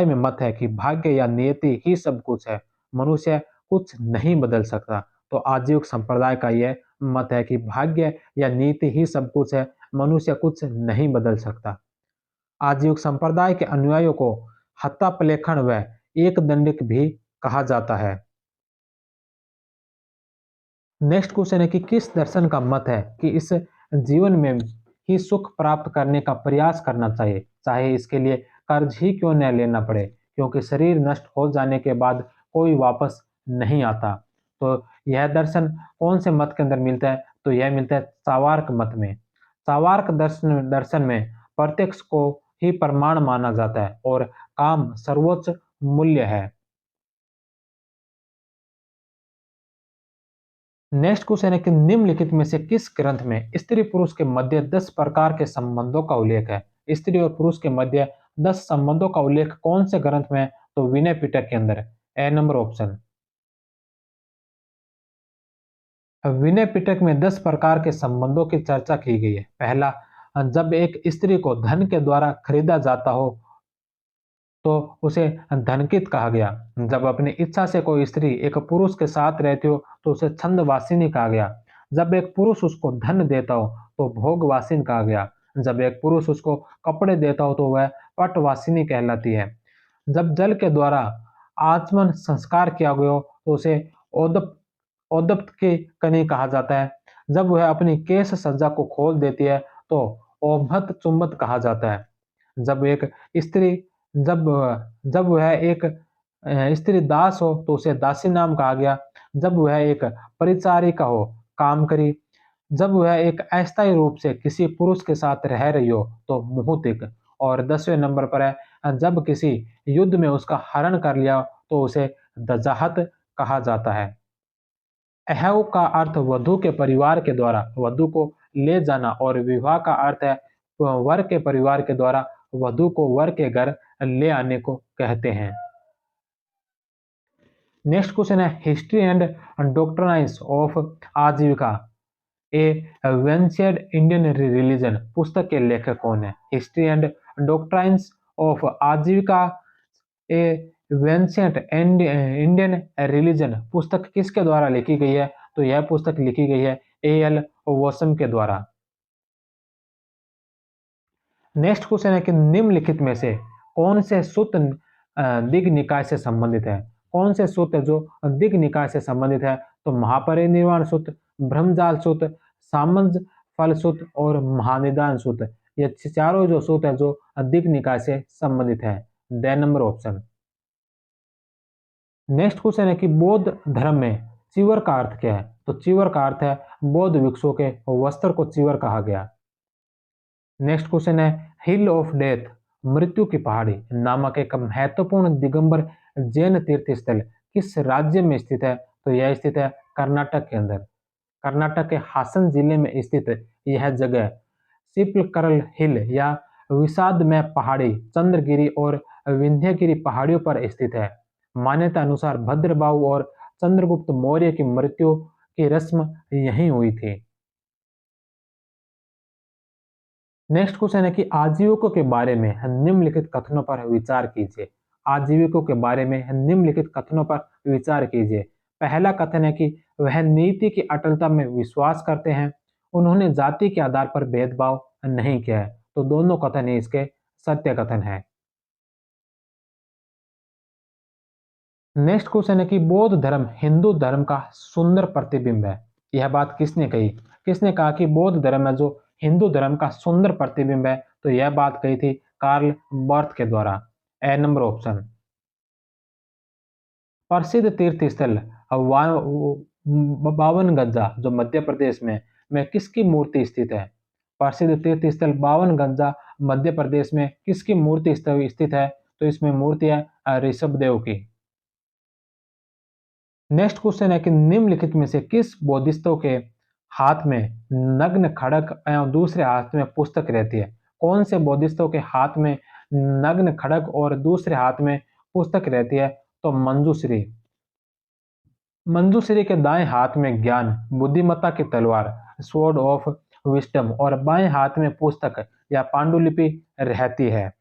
में मत है कि भाग्य या नियति ही सब कुछ है, मनुष्य कुछ नहीं बदल सकता। तो आजीविक संप्रदाय का यह मत है कि भाग्य या नीति ही सब कुछ है, मनुष्य कुछ नहीं बदल सकता। आजीविक संप्रदाय के अनुयायियों को हत्तापलेखण व एक दंडिक भी कहा जाता है। नेक्स्ट क्वेश्चन है कि किस दर्शन का मत है कि इस जीवन में ही सुख प्राप्त करने का प्रयास करना चाहिए, चाहे इसके लिए कर्ज ही क्यों न लेना पड़े, क्योंकि शरीर नष्ट हो जाने के बाद कोई वापस नहीं आता। तो यह दर्शन कौन से मत के अंदर मिलता है, तो यह मिलता है चावार्क मत में। चावार्क दर्शन दर्शन में प्रत्यक्ष को ही प्रमाण माना जाता है और काम सर्वोच्च मूल्य है। नेक्स्ट क्वेश्चन है कि निम्नलिखित में से किस ग्रंथ में स्त्री पुरुष के मध्य 10 प्रकार के संबंधों का उल्लेख है। स्त्री और पुरुष के मध्य 10 संबंधों का उल्लेख कौन से ग्रंथ में है, तो विनय पिटक के अंदर ए नंबर ऑप्शन। विनय पिटक में 10 प्रकार के संबंधों की चर्चा की गई है। पहला, जब एक स्त्री को धन के द्वारा खरीदा जाता हो तो उसे धनकित कहा गया। जब अपनी इच्छा से कोई स्त्री एक पुरुष के साथ रहती हो तो उसे छंदवासिनी कहा गया। जब एक पुरुष उसको धन देता हो तो भोगवासिन कहा गया। जब एक पुरुष उसको कपड़े देता हो तो वह पटवासिनी कहलाती है। जब जल के द्वारा आचमन संस्कार किया गया हो तो उसे औदप औदप्त की कनी कहा जाता है। जब वह अपनी केश सज्जा को खोल देती है तो औभत चुंबत कहा जाता है। जब एक स्त्री जब जब वह एक स्त्री दास हो तो उसे दासी नाम कहा गया। जब वह एक परिचारिका हो, काम करी। जब वह एक अस्थायी रूप से किसी पुरुष के साथ रह रही हो तो मुहुतिक। और 10वें नंबर पर है जब किसी युद्ध में उसका हरण कर लिया तो उसे दजाहत कहा जाता है। अहव का अर्थ वधु के परिवार के द्वारा वधु को ले जाना और विवाह का अर्थ है वर के परिवार के द्वारा वधु को वर के घर ले आने को कहते हैं। नेक्स्ट क्वेश्चन है हिस्ट्री एंड डॉक्ट्रिन्स ऑफ आजीविका ए वेंचर्ड इंडियन रिलीजन पुस्तक के लेखक कौन है? हिस्ट्री एंड डॉक्ट्राइन्स ऑफ आजीविका ए वेंचर्ड इंडियन रिलीजन पुस्तक किसके द्वारा लिखी गई है? तो यह पुस्तक लिखी गई है एएल वोसम के द्वारा। नेक्स्ट क्वेश्चन है कि निम्नलिखित में से कौन से सूत्र दिग निकाय से संबंधित है? कौन से सूत्र जो दिग निकाय से संबंधित है? तो महापरिनिर्वाण सूत्र, ब्रह्मजाल सूत्र, सामंज फल सूत्र और महानिदान सूत्र। ये चारों जो सूत्र है जो दिग निकाय से संबंधित है। The number option. Next question है कि बौद्ध धर्म में चिवर का अर्थ क्या है? तो चिवर का अर्थ है बौद्ध भिक्षुओं के वस्त्र को चिवर कहा गया। नेक्स्ट क्वेश्चन है हिल ऑफ डेथ मृत्यु की पहाड़ी नामक एक महत्वपूर्ण दिगंबर जैन तीर्थ स्थल किस राज्य में स्थित है? तो यह स्थित है कर्नाटक के अंदर। कर्नाटक के हासन जिले में स्थित यह जगह सिपलकरल हिल या विषाद में पहाड़ी चंद्रगिरी और विंध्यगिरी पहाड़ियों पर स्थित है। मान्यता अनुसार भद्रबाहु और चंद्रगुप्त मौर्य की मृत्यु की रस्म यहीं हुई थी। नेक्स्ट क्वेश्चन है कि आजीविकों के बारे में निम्नलिखित कथनों पर विचार कीजिए। आजीविकों के बारे में निम्नलिखित कथनों पर विचार कीजिए। पहला कथन है कि वह नीति की अटलता में विश्वास करते हैं। उन्होंने जाति के आधार पर भेदभाव नहीं किया है। तो दोनों कथन ही इसके सत्य कथन है। नेक्स्ट क्वेश्चन है कि बौद्ध धर्म हिंदू धर्म का सुंदर प्रतिबिंब है। यह बात किसने कही? किसने कहा कि बौद्ध धर्म है जो हिंदू धर्म का सुंदर प्रतिबिंब है? तो यह बात कही थी कार्ल बर्थ के द्वारा। ए नंबर ऑप्शन। प्रसिद्ध तीर्थ स्थल बावन गंजा जो मध्य प्रदेश में किसकी मूर्ति स्थित है? प्रसिद्ध तीर्थ स्थल बावन गंजा मध्य प्रदेश में किसकी मूर्ति स्थित है? तो इसमें मूर्ति है ऋषभ देव की। नेक्स्ट क्वेश्चन है कि निम्नलिखित में से किस बोधिसत्व के हाथ में नग्न खड़ग एवं दूसरे हाथ में पुस्तक रहती है? कौन से बोधिसत्व के हाथ में नग्न खड़ग और दूसरे हाथ में पुस्तक रहती है? तो मंजूश्री। मंजूश्री के दाएं हाथ में ज्ञान बुद्धिमत्ता की तलवार स्वॉर्ड ऑफ विस्डम और बाएं हाथ में पुस्तक या पांडुलिपि रहती है।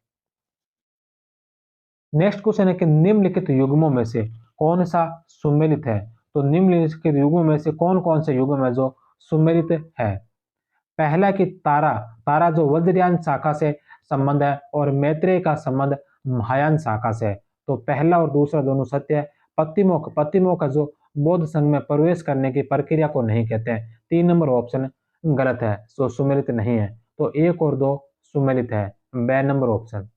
नेक्स्ट क्वेश्चन है कि निम्नलिखित युग्मों में से कौन सा सुमेलित है? तो निम्नलिखित युग्मों में से कौन कौन से युग्म है जो सुमेलित है? पहला कि तारा तारा जो वज्रयान शाखा से संबंध है और मैत्रेय का संबंध महायान शाखा से है। तो पहला और दूसरा दोनों सत्य है। पतिमोक्ष पतिमोक्ष का जो बौद्ध संघ में प्रवेश करने की प्रक्रिया को नहीं कहते हैं। 3 नंबर ऑप्शन गलत है, सो सुमेलित नहीं है। तो 1 और 2 सुमेलित है। बे नंबर ऑप्शन।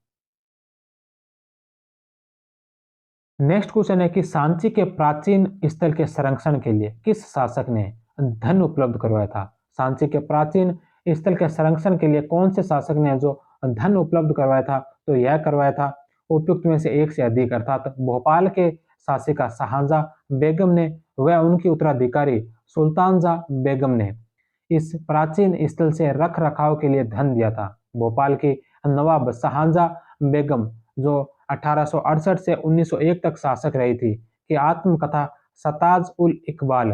नेक्स्ट क्वेश्चन है कि सांची के प्राचीन स्थल के संरक्षण के लिए किस शासक ने धन उपलब्ध करवाया था? सांची के प्राचीन स्थल के संरक्षण के लिए कौन से शासक ने जो धन उपलब्ध करवाया था? तो यह करवाया था उपयुक्त में से एक से अधिक अर्थात भोपाल के शासिका शाहजहां बेगम ने व उनकी उत्तराधिकारी सुल्तानजा बेगम ने इस प्राचीन स्थल से रख रखाव के लिए धन दिया था। भोपाल की नवाब शाहजहां बेगम जो 1868 से 1901 तक शासक रही थी कि आत्मकथा सताज उल इकबाल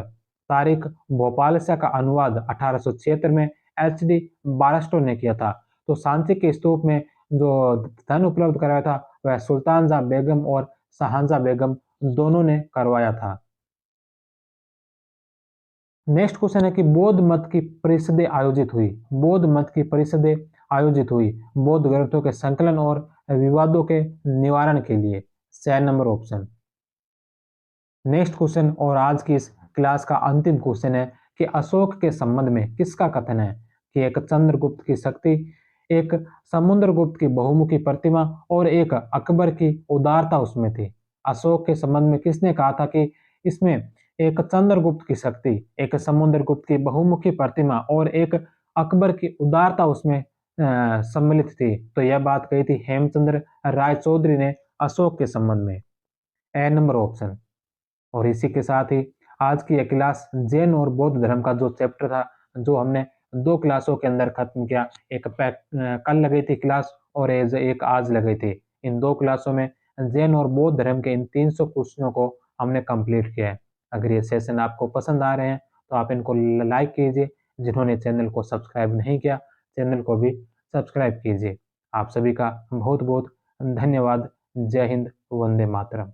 तारीख भोपाल से का अनुवाद 1876 में एच.डी. बारस्टो ने किया था। तो सांची के स्तूप में जो धन उपलब्ध कराया था वह सुल्तानजहाँ बेगम और शाहजहां बेगम दोनों ने करवाया था। नेक्स्ट क्वेश्चन है कि बौद्ध मत की परिषदें आयोजित हुई। बौद्ध मत की परिषदें आयोजित हुई बौद्ध ग्रंथों के संकलन और विवादों के निवारण के लिए। 6 नंबर ऑप्शन। नेक्स्ट क्वेश्चन और आज की इस क्लास का अंतिम क्वेश्चन है कि अशोक के संबंध में किसका कथन है कि एक चंद्रगुप्त की शक्ति, एक समुद्रगुप्त की बहुमुखी प्रतिमा और एक अकबर की उदारता उसमें थी। अशोक के संबंध में किसने कहा था कि इसमें एक चंद्रगुप्त की शक्ति, एक समुद्रगुप्त की बहुमुखी प्रतिमा और एक अकबर की उदारता उसमें सम्मिलित थी? तो यह बात कही थी हेमचंद्र राय चौधरी ने अशोक के संबंध में। ए नंबर ऑप्शन। और इसी के साथ ही आज की यह क्लास जैन और बौद्ध धर्म का जो चैप्टर था जो हमने 2 क्लासों के अंदर खत्म किया। एक कल लगी थी क्लास और एज एक आज लगे थे। इन 2 क्लासों में जैन और बौद्ध धर्म के इन 300 क्वेश्चनों को हमने कंप्लीट किया है। अगर ये सेशन आपको पसंद आ रहे हैं तो आप इनको लाइक कीजिए। जिन्होंने चैनल को सब्सक्राइब नहीं किया, चैनल को भी सब्सक्राइब कीजिए। आप सभी का बहुत-बहुत धन्यवाद। जय हिंद, वंदे मातरम।